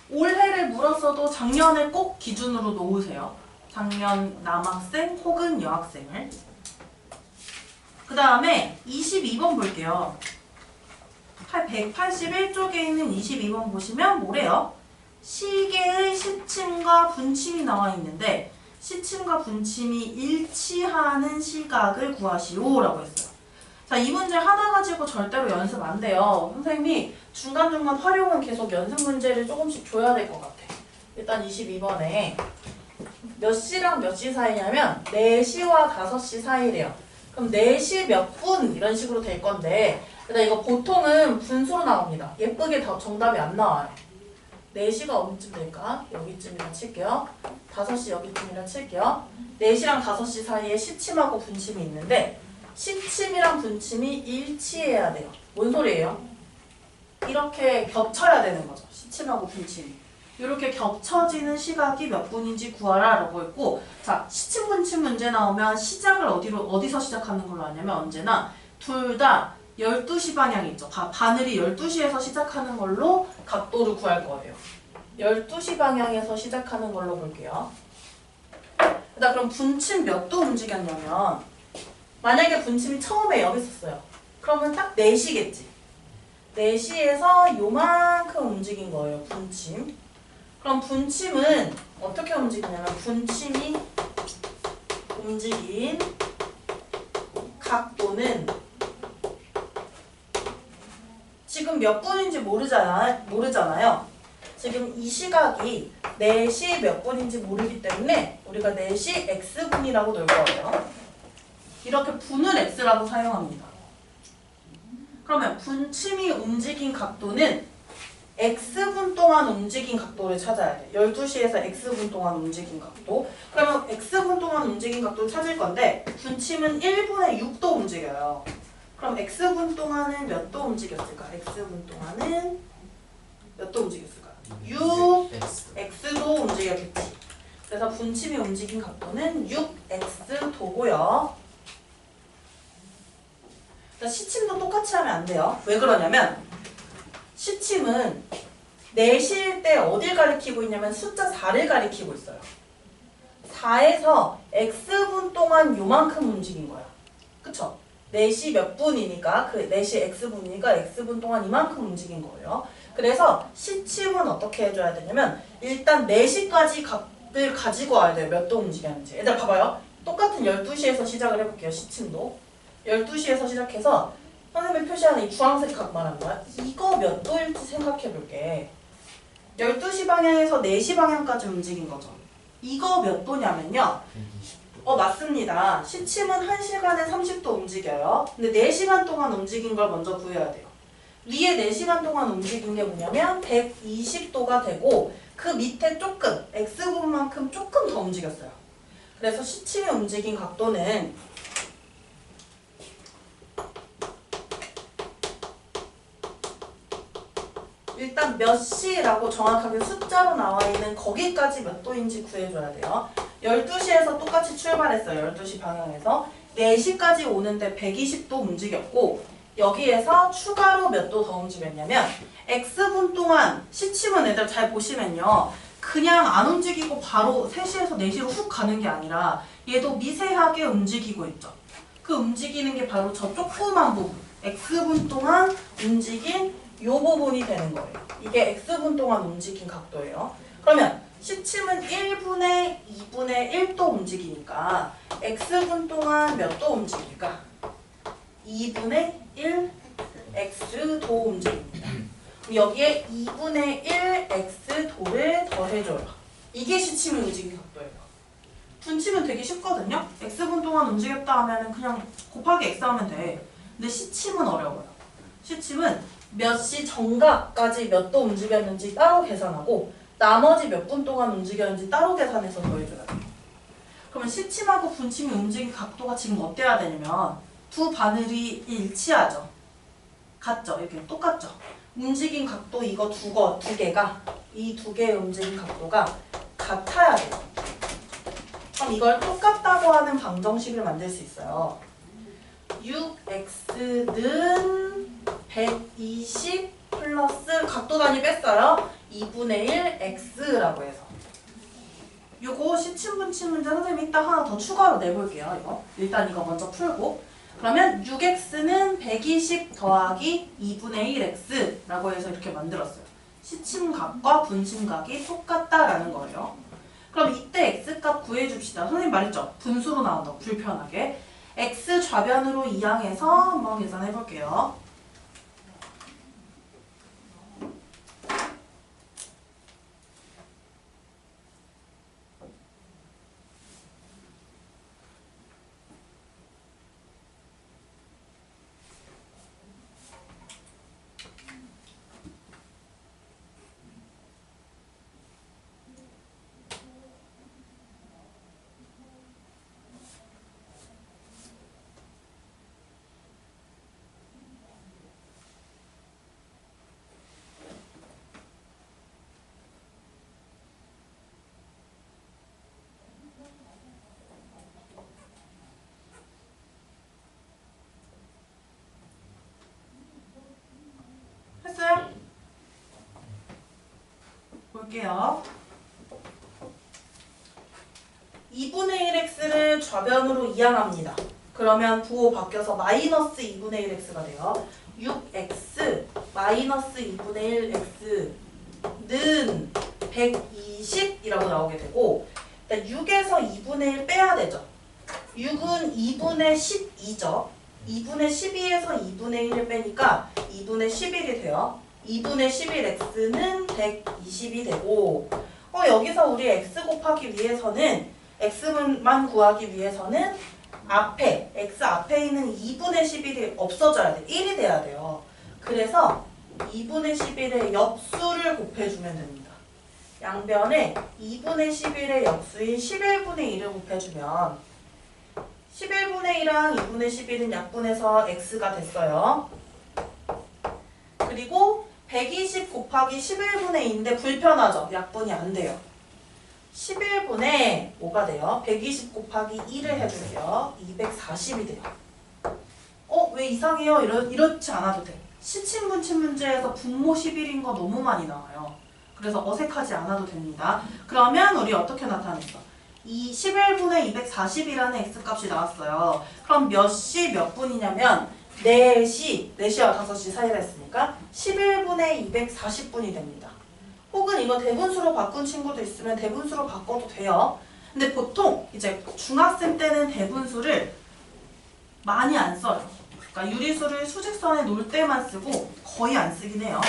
올해를 물었어도 작년을 꼭 기준으로 놓으세요. 작년 남학생 혹은 여학생을. 그 다음에 22번 볼게요. 181쪽에 있는 22번 보시면 뭐래요? 시계의 시침과 분침이 나와 있는데 시침과 분침이 일치하는 시각을 구하시오 라고 했어요. 자, 이 문제 하나 가지고 절대로 연습 안 돼요. 선생님이 중간중간 활용은 계속 연습 문제를 조금씩 줘야 될 것 같아. 일단 22번에 몇 시랑 몇 시 사이냐면 4시와 5시 사이래요. 그럼 4시 몇 분 이런 식으로 될 건데 근데 이거 보통은 분수로 나옵니다. 예쁘게 정답이 안 나와요. 4시가 어디쯤 될까? 여기쯤이라 칠게요. 5시 여기쯤이라 칠게요. 4시랑 5시 사이에 시침하고 분침이 있는데 시침이랑 분침이 일치해야 돼요. 뭔 소리예요? 이렇게 겹쳐야 되는 거죠. 시침하고 분침이. 이렇게 겹쳐지는 시각이 몇 분인지 구하라 라고 했고 자, 시침 분침 문제 나오면 시작을 어디서 시작하는 걸로 하냐면 언제나 둘 다 12시 방향이 있죠. 바늘이 12시에서 시작하는 걸로 각도를 구할 거예요. 12시 방향에서 시작하는 걸로 볼게요. 그럼 분침 몇 도 움직였냐면 만약에 분침이 처음에 여기 있었어요. 그러면 딱 4시겠지. 4시에서 요만큼 움직인 거예요. 분침. 그럼 분침은 어떻게 움직이냐면 분침이 움직인 각도는 지금 몇 분인지 모르잖아요. 지금 이 시각이 4시 몇 분인지 모르기 때문에 우리가 4시 x분이라고 놓을 거예요. 이렇게 분을 x라고 사용합니다. 그러면 분침이 움직인 각도는 x분 동안 움직인 각도를 찾아야 돼. 12시에서 x분 동안 움직인 각도. 그러면 x분 동안 움직인 각도를 찾을 건데 분침은 1분에 6도 움직여요. 그럼 x분 동안은 몇 도 움직였을까? x분 동안은 몇 도 움직였을까? 6x도 움직였겠지. 그래서 분침이 움직인 각도는 6x도고요. 시침도 똑같이 하면 안 돼요. 왜 그러냐면 시침은 내실 때 어딜 가리키고 있냐면 숫자 4를 가리키고 있어요. 4에서 x분 동안 요만큼 움직인 거야. 그쵸? 4시 몇 분이니까 그 4시 x분이니까 x분 동안 이만큼 움직인 거예요. 그래서 시침은 어떻게 해줘야 되냐면 일단 4시까지 값을 가지고 와야 돼요. 몇 도 움직였는지. 얘들아 봐봐요. 똑같은 12시에서 시작을 해볼게요. 시침도. 12시에서 시작해서 선생님이 표시하는 이 주황색 각 말하는 거야. 이거 몇 도일지 생각해 볼게. 12시 방향에서 4시 방향까지 움직인 거죠. 이거 몇 도냐면요. 맞습니다. 시침은 1시간에 30도 움직여요. 근데 4시간 동안 움직인 걸 먼저 구해야 돼요. 위에 4시간 동안 움직인 게 뭐냐면 120도가 되고 그 밑에 조금, x분만큼 조금 더 움직였어요. 그래서 시침이 움직인 각도는 일단 몇 시라고 정확하게 숫자로 나와 있는 거기까지 몇 도인지 구해줘야 돼요. 12시에서 똑같이 출발했어요. 12시 방향에서 4시까지 오는데 120도 움직였고 여기에서 추가로 몇 도 더 움직였냐면 x분 동안 시침은 애들 잘 보시면요. 그냥 안 움직이고 바로 3시에서 4시로 훅 가는 게 아니라 얘도 미세하게 움직이고 있죠. 그 움직이는 게 바로 저 조그만 부분 x분 동안 움직인 요 부분이 되는 거예요. 이게 x분 동안 움직인 각도예요. 그러면 시침은 1분에 2분의 1도 움직이니까 x분 동안 몇 도 움직일까? 2분의 1 x도 움직입니다. 여기에 2분의 1 x도를 더해줘요. 이게 시침이 움직인 각도예요. 분침은 되게 쉽거든요. x분 동안 움직였다 하면 그냥 곱하기 x 하면 돼. 근데 시침은 어려워요. 시침은 몇 시 정각까지 몇 도 움직였는지 따로 계산하고 나머지 몇 분 동안 움직였는지 따로 계산해서 더해줘야 돼요. 그러면 시침하고 분침이 움직인 각도가 지금 어때야 되냐면 두 바늘이 일치하죠. 같죠? 이렇게 똑같죠? 움직인 각도 이거 두 개가 이 두 개의 움직인 각도가 같아야 돼요. 그럼 이걸 똑같다고 하는 방정식을 만들 수 있어요. 6x는 120 플러스 각도 단위 뺐어요. 2분의 1 x라고 해서 요거 시침 분침 문제 선생님이 이따 하나 더 추가로 내볼게요. 이거 일단 이거 먼저 풀고 그러면 6x는 120 더하기 2분의 1x라고 해서 이렇게 만들었어요. 시침각과 분침각이 똑같다라는 거예요. 그럼 이때 x값 구해줍시다. 선생님 말했죠? 분수로 나온다고 불편하게. x 좌변으로 이항해서 한번 계산해볼게요. 했어요? 볼게요. 2분의 1x를 좌변으로 이항합니다. 그러면 부호 바뀌어서 마이너스 2분의 1x가 돼요. 6x 마이너스 2분의 1x는 120이라고 나오게 되고 일단 6에서 2분의 1 빼야 되죠. 6은 2분의 12죠. 2분의 12에서 2분의 1을 빼니까 2분의 11이 돼요. 2분의 11x는 120이 되고 여기서 우리 x 곱하기 위해서는 x만 구하기 위해서는 앞에 x 앞에 있는 2분의 11이 없어져야 돼. 1이 돼야 돼요. 그래서 2분의 11의 역수를 곱해주면 됩니다. 양변에 2분의 11의 역수인 11분의 1을 곱해주면 11분의 1랑 2분의 11은 약분해서 x가 됐어요. 그리고 120 곱하기 11분의 2인데 불편하죠? 약분이 안 돼요. 11분의 뭐가 돼요? 120 곱하기 2를 해줄게요. 240이 돼요. 왜 이상해요? 이렇지 않아도 돼. 시친분친 문제에서 분모 11인 거 너무 많이 나와요. 그래서 어색하지 않아도 됩니다. 그러면 우리 어떻게 나타냈어? 이 11분의 240이라는 x값이 나왔어요. 그럼 몇 시 몇 분이냐면 4시와 5시 사이라 했으니까 11분의 240분이 됩니다. 혹은 이거 대분수로 바꾼 친구도 있으면 대분수로 바꿔도 돼요. 근데 보통 이제 중학생 때는 대분수를 많이 안 써요. 그러니까 유리수를 수직선에 놓을 때만 쓰고 거의 안 쓰긴 해요.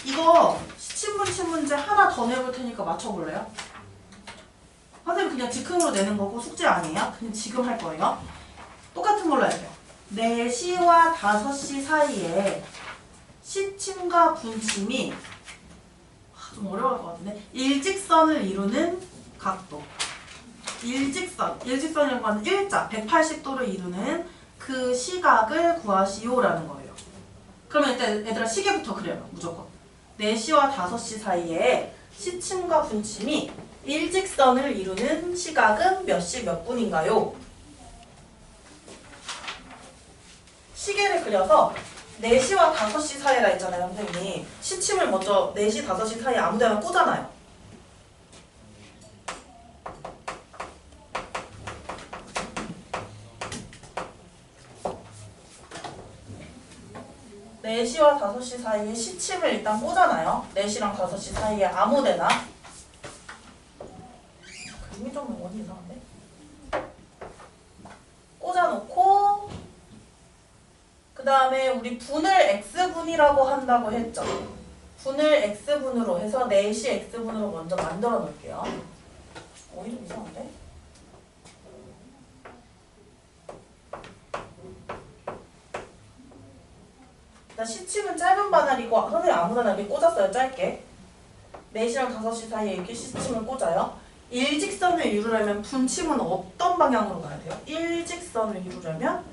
이거 시친분친 문제 하나 더 내볼 테니까 맞춰볼래요? 선생님 그냥 즉흥으로 내는 거고 숙제 아니에요? 그냥 지금 할 거예요. 똑같은 걸로 해야 돼요. 4시와 5시 사이에 시침과 분침이 좀 어려울 것 같은데 일직선을 이루는 각도. 일직선이라고 하는 일자 180도를 이루는 그 시각을 구하시오라는 거예요. 그러면 일단 얘들아 시계부터 그려요. 무조건. 4시와 5시 사이에 시침과 분침이 일직선을 이루는 시각은 몇 시 몇 분인가요? 시계를 그려서 4시와 5시 사이라 했잖아요, 선생님이. 시침을 먼저 4시, 5시 사이에 아무 데나 꽂아놔요. 네 시와 5시 사이에 시침을 일단 꽂아놔요. 4시랑 5시 사이에 아무 데나. 그림이 좀 원이 이상한데? 꽂아놓고 그 다음에 우리 분을 x분이라고 한다고 했죠. 분을 x분으로 해서 4시 x분으로 먼저 만들어 놓을게요. 좀 이상한데? 일단 시침은 짧은 바늘이고 선생님 아무데나 이렇게 꽂았어요. 짧게. 4시랑 5시 사이에 이렇게 시침을 꽂아요. 일직선을 이루려면 분침은 어떤 방향으로 가야 돼요? 일직선을 이루려면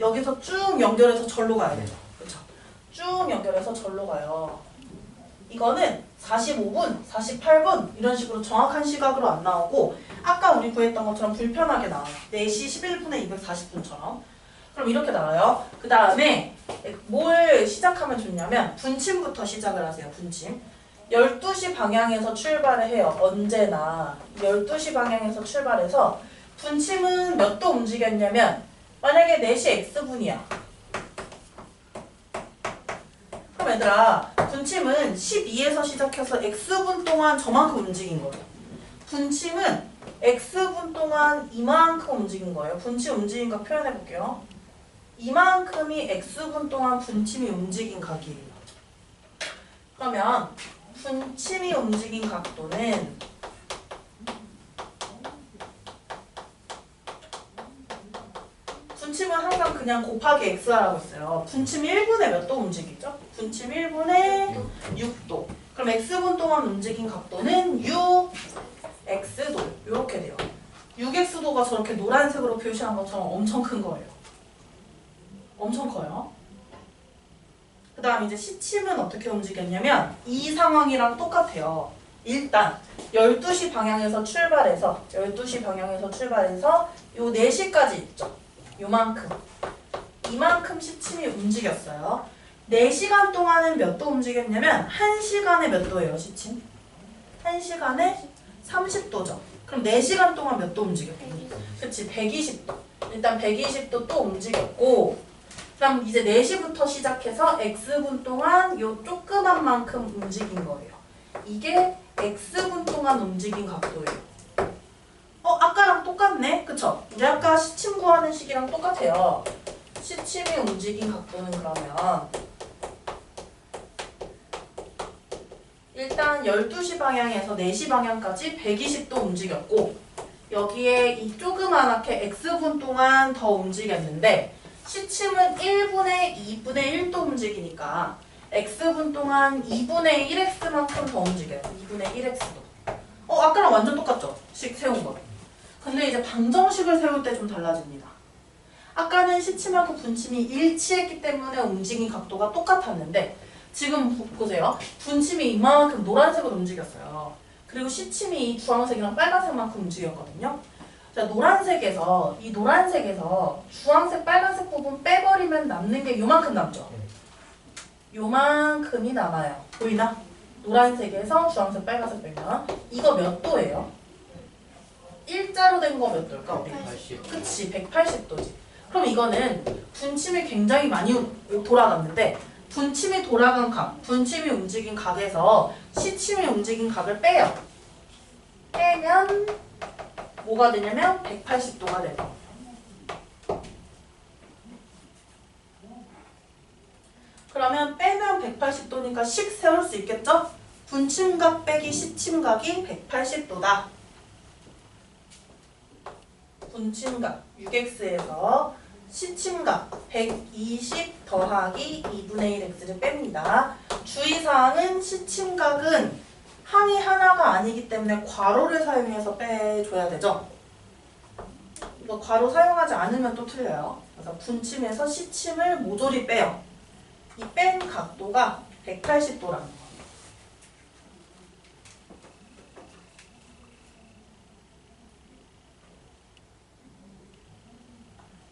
여기서 쭉 연결해서 절로 가야 되죠. 그렇죠? 쭉 연결해서 절로 가요. 이거는 45분, 48분 이런 식으로 정확한 시각으로 안 나오고 아까 우리 구했던 것처럼 불편하게 나와요. 4시 11분에 240분처럼. 그럼 이렇게 나와요. 그 다음에 뭘 시작하면 좋냐면 분침부터 시작을 하세요. 분침. 12시 방향에서 출발을 해요. 언제나 12시 방향에서 출발해서 분침은 몇 도 움직였냐면 만약에 4시 x분이야. 그럼 얘들아 분침은 12에서 시작해서 x분 동안 저만큼 움직인 거예요. 분침은 x분 동안 이만큼 움직인 거예요. 분침 움직인 거 표현해 볼게요. 이만큼이 x분 동안 분침이 움직인 각이에요. 그러면 분침이 움직인 각도는 분침은 항상 그냥 곱하기 x라고 했어요. 분침 1분에 몇 도 움직이죠? 분침 1분에 6도. 그럼 x분 동안 움직인 각도는 6x도. 이렇게 돼요. 6x도가 저렇게 노란색으로 표시한 것처럼 엄청 큰 거예요. 엄청 커요. 그 다음 이제 시침은 어떻게 움직였냐면 이 상황이랑 똑같아요. 일단 12시 방향에서 출발해서 요 4시까지 있죠. 요만큼. 이만큼 시침이 움직였어요. 4시간 동안은 몇 도 움직였냐면 1시간에 몇 도예요, 시침? 1시간에 30도죠. 그럼 4시간 동안 몇 도 움직였겠니? 그치, 120도. 일단 120도 또 움직였고 그럼 이제 4시부터 시작해서 x분 동안 요 조그만 만큼 움직인 거예요. 이게 x분 동안 움직인 각도예요. 아까랑 똑같네? 그쵸? 우리 아까 시침 구하는 식이랑 똑같아요. 시침이 움직인 각도는 그러면 일단 12시 방향에서 4시 방향까지 120도 움직였고 여기에 이 조그만하게 x분 동안 더 움직였는데 시침은 1분의 2분의 1도 움직이니까 x분 동안 2분의 1x만큼 더 움직여요. 2분의 1x도. 아까랑 완전 똑같죠? 식 세운 거. 근데 이제 방정식을 세울 때 좀 달라집니다. 아까는 시침하고 분침이 일치했기 때문에 움직인 각도가 똑같았는데 지금 보세요. 분침이 이만큼 노란색으로 움직였어요. 그리고 시침이 이 주황색이랑 빨간색만큼 움직였거든요. 자, 이 노란색에서 주황색, 빨간색 부분 빼버리면 남는 게 요만큼 남죠? 요만큼이 남아요. 보이나? 노란색에서 주황색, 빨간색 빼면 이거 몇 도예요? 일자로 된 거 몇 도일까? 우리? 180. 그치, 180도지. 그럼 이거는 분침이 굉장히 많이 돌아갔는데 분침이 돌아간 각, 분침이 움직인 각에서 시침이 움직인 각을 빼요. 빼면 뭐가 되냐면 180도가 돼요. 그러면 빼면 180도니까 식 세울 수 있겠죠? 분침각 빼기 시침각이 180도다. 분침각 6x에서 시침각 120 더하기 2분의 1x를 뺍니다. 주의사항은 시침각은 항이 하나가 아니기 때문에 괄호를 사용해서 빼줘야 되죠. 이거 괄호 사용하지 않으면 또 틀려요. 그래서 분침에서 시침을 모조리 빼요. 이 뺀 각도가 180도라는 거예요.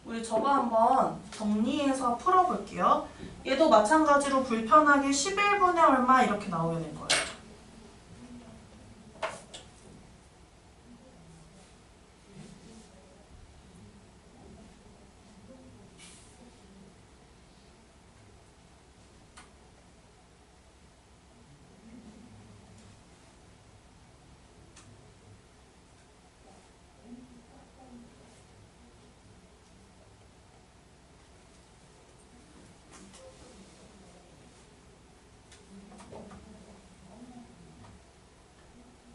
우리 저거 한번 정리해서 풀어볼게요. 얘도 마찬가지로 불편하게 11분의 얼마 이렇게 나오게 될 거예요.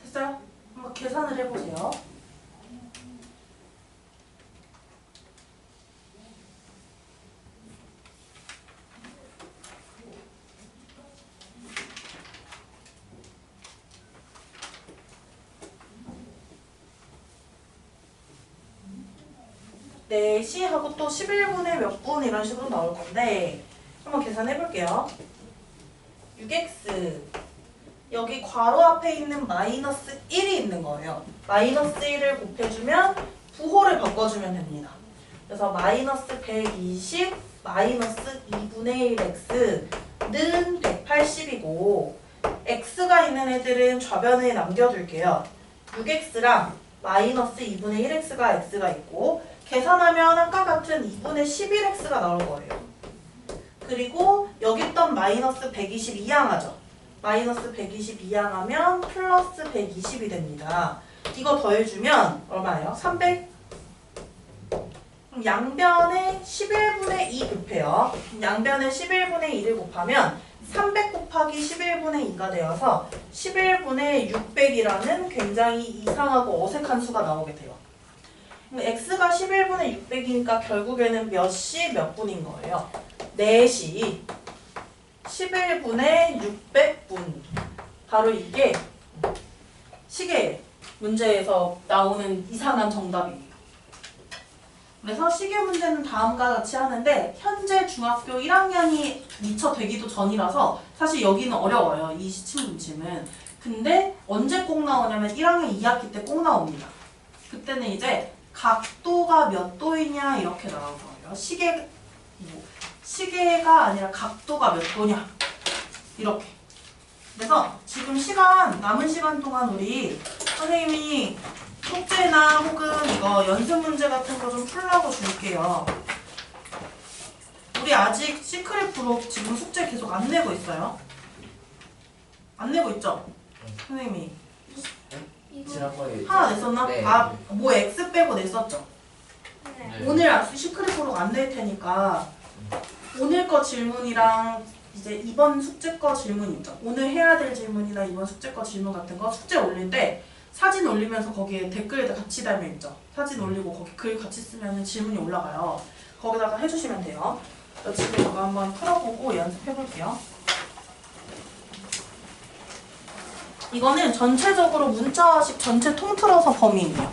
됐어요? 한번 계산을 해보세요. 네, C하고 또 11분의 몇 분 이런 식으로 나올 건데 한번 계산해 볼게요. 6x 여기 괄호 앞에 있는 마이너스 1이 있는 거예요. 마이너스 1을 곱해주면 부호를 바꿔주면 됩니다. 그래서 마이너스 120 마이너스 2분의 1x는 180이고 x가 있는 애들은 좌변에 남겨둘게요. 6x랑 마이너스 2분의 1x가 x가 있고 계산하면 아까 같은 2분의 11x가 나올 거예요. 그리고 여기 있던 마이너스 120 이항하죠. 마이너스 120 이항하면 플러스 120이 됩니다. 이거 더해주면 얼마예요? 300? 그럼 양변에 11분의 2 곱해요. 양변에 11분의 2를 곱하면 300 곱하기 11분의 2가 되어서 11분의 600이라는 굉장히 이상하고 어색한 수가 나오게 돼요. x가 11분의 600이니까 결국에는 몇 시 몇 분인 거예요? 4시 11분의 600분. 바로 이게 시계 문제에서 나오는 이상한 정답이에요. 그래서 시계 문제는 다음과 같이 하는데 현재 중학교 1학년이 미처 되기도 전이라서 사실 여기는 어려워요. 이 시침 분침은. 근데 언제 꼭 나오냐면 1학년 2학기 때 꼭 나옵니다. 그때는 이제 각도가 몇 도이냐 이렇게 나올 거예요. 시계가 아니라 각도가 몇 도냐 이렇게. 그래서 지금 남은 시간 동안 우리 선생님이 숙제나 혹은 이거 연습 문제 같은 거 좀 풀라고 줄게요. 우리 아직 시크릿 프로 지금 숙제 계속 안 내고 있어요. 안 내고 있죠? 선생님이 지난번에 하나 냈었나? 네. 뭐 X 빼고 냈었죠? 네. 오늘 시크릿 프로가 안 낼 테니까 오늘 거 질문이랑 이제 이번 숙제 거 질문 있죠? 오늘 해야 될 질문이나 이번 숙제 거 질문 같은 거 숙제 올릴 때 사진 올리면서 거기에 댓글 같이 달면 있죠. 사진 올리고 거기 글 같이 쓰면 질문이 올라가요. 거기다가 해주시면 돼요. 저 지금 이거 한번 풀어보고 연습해볼게요. 이거는 전체적으로 문자식 전체 통틀어서 범위예요.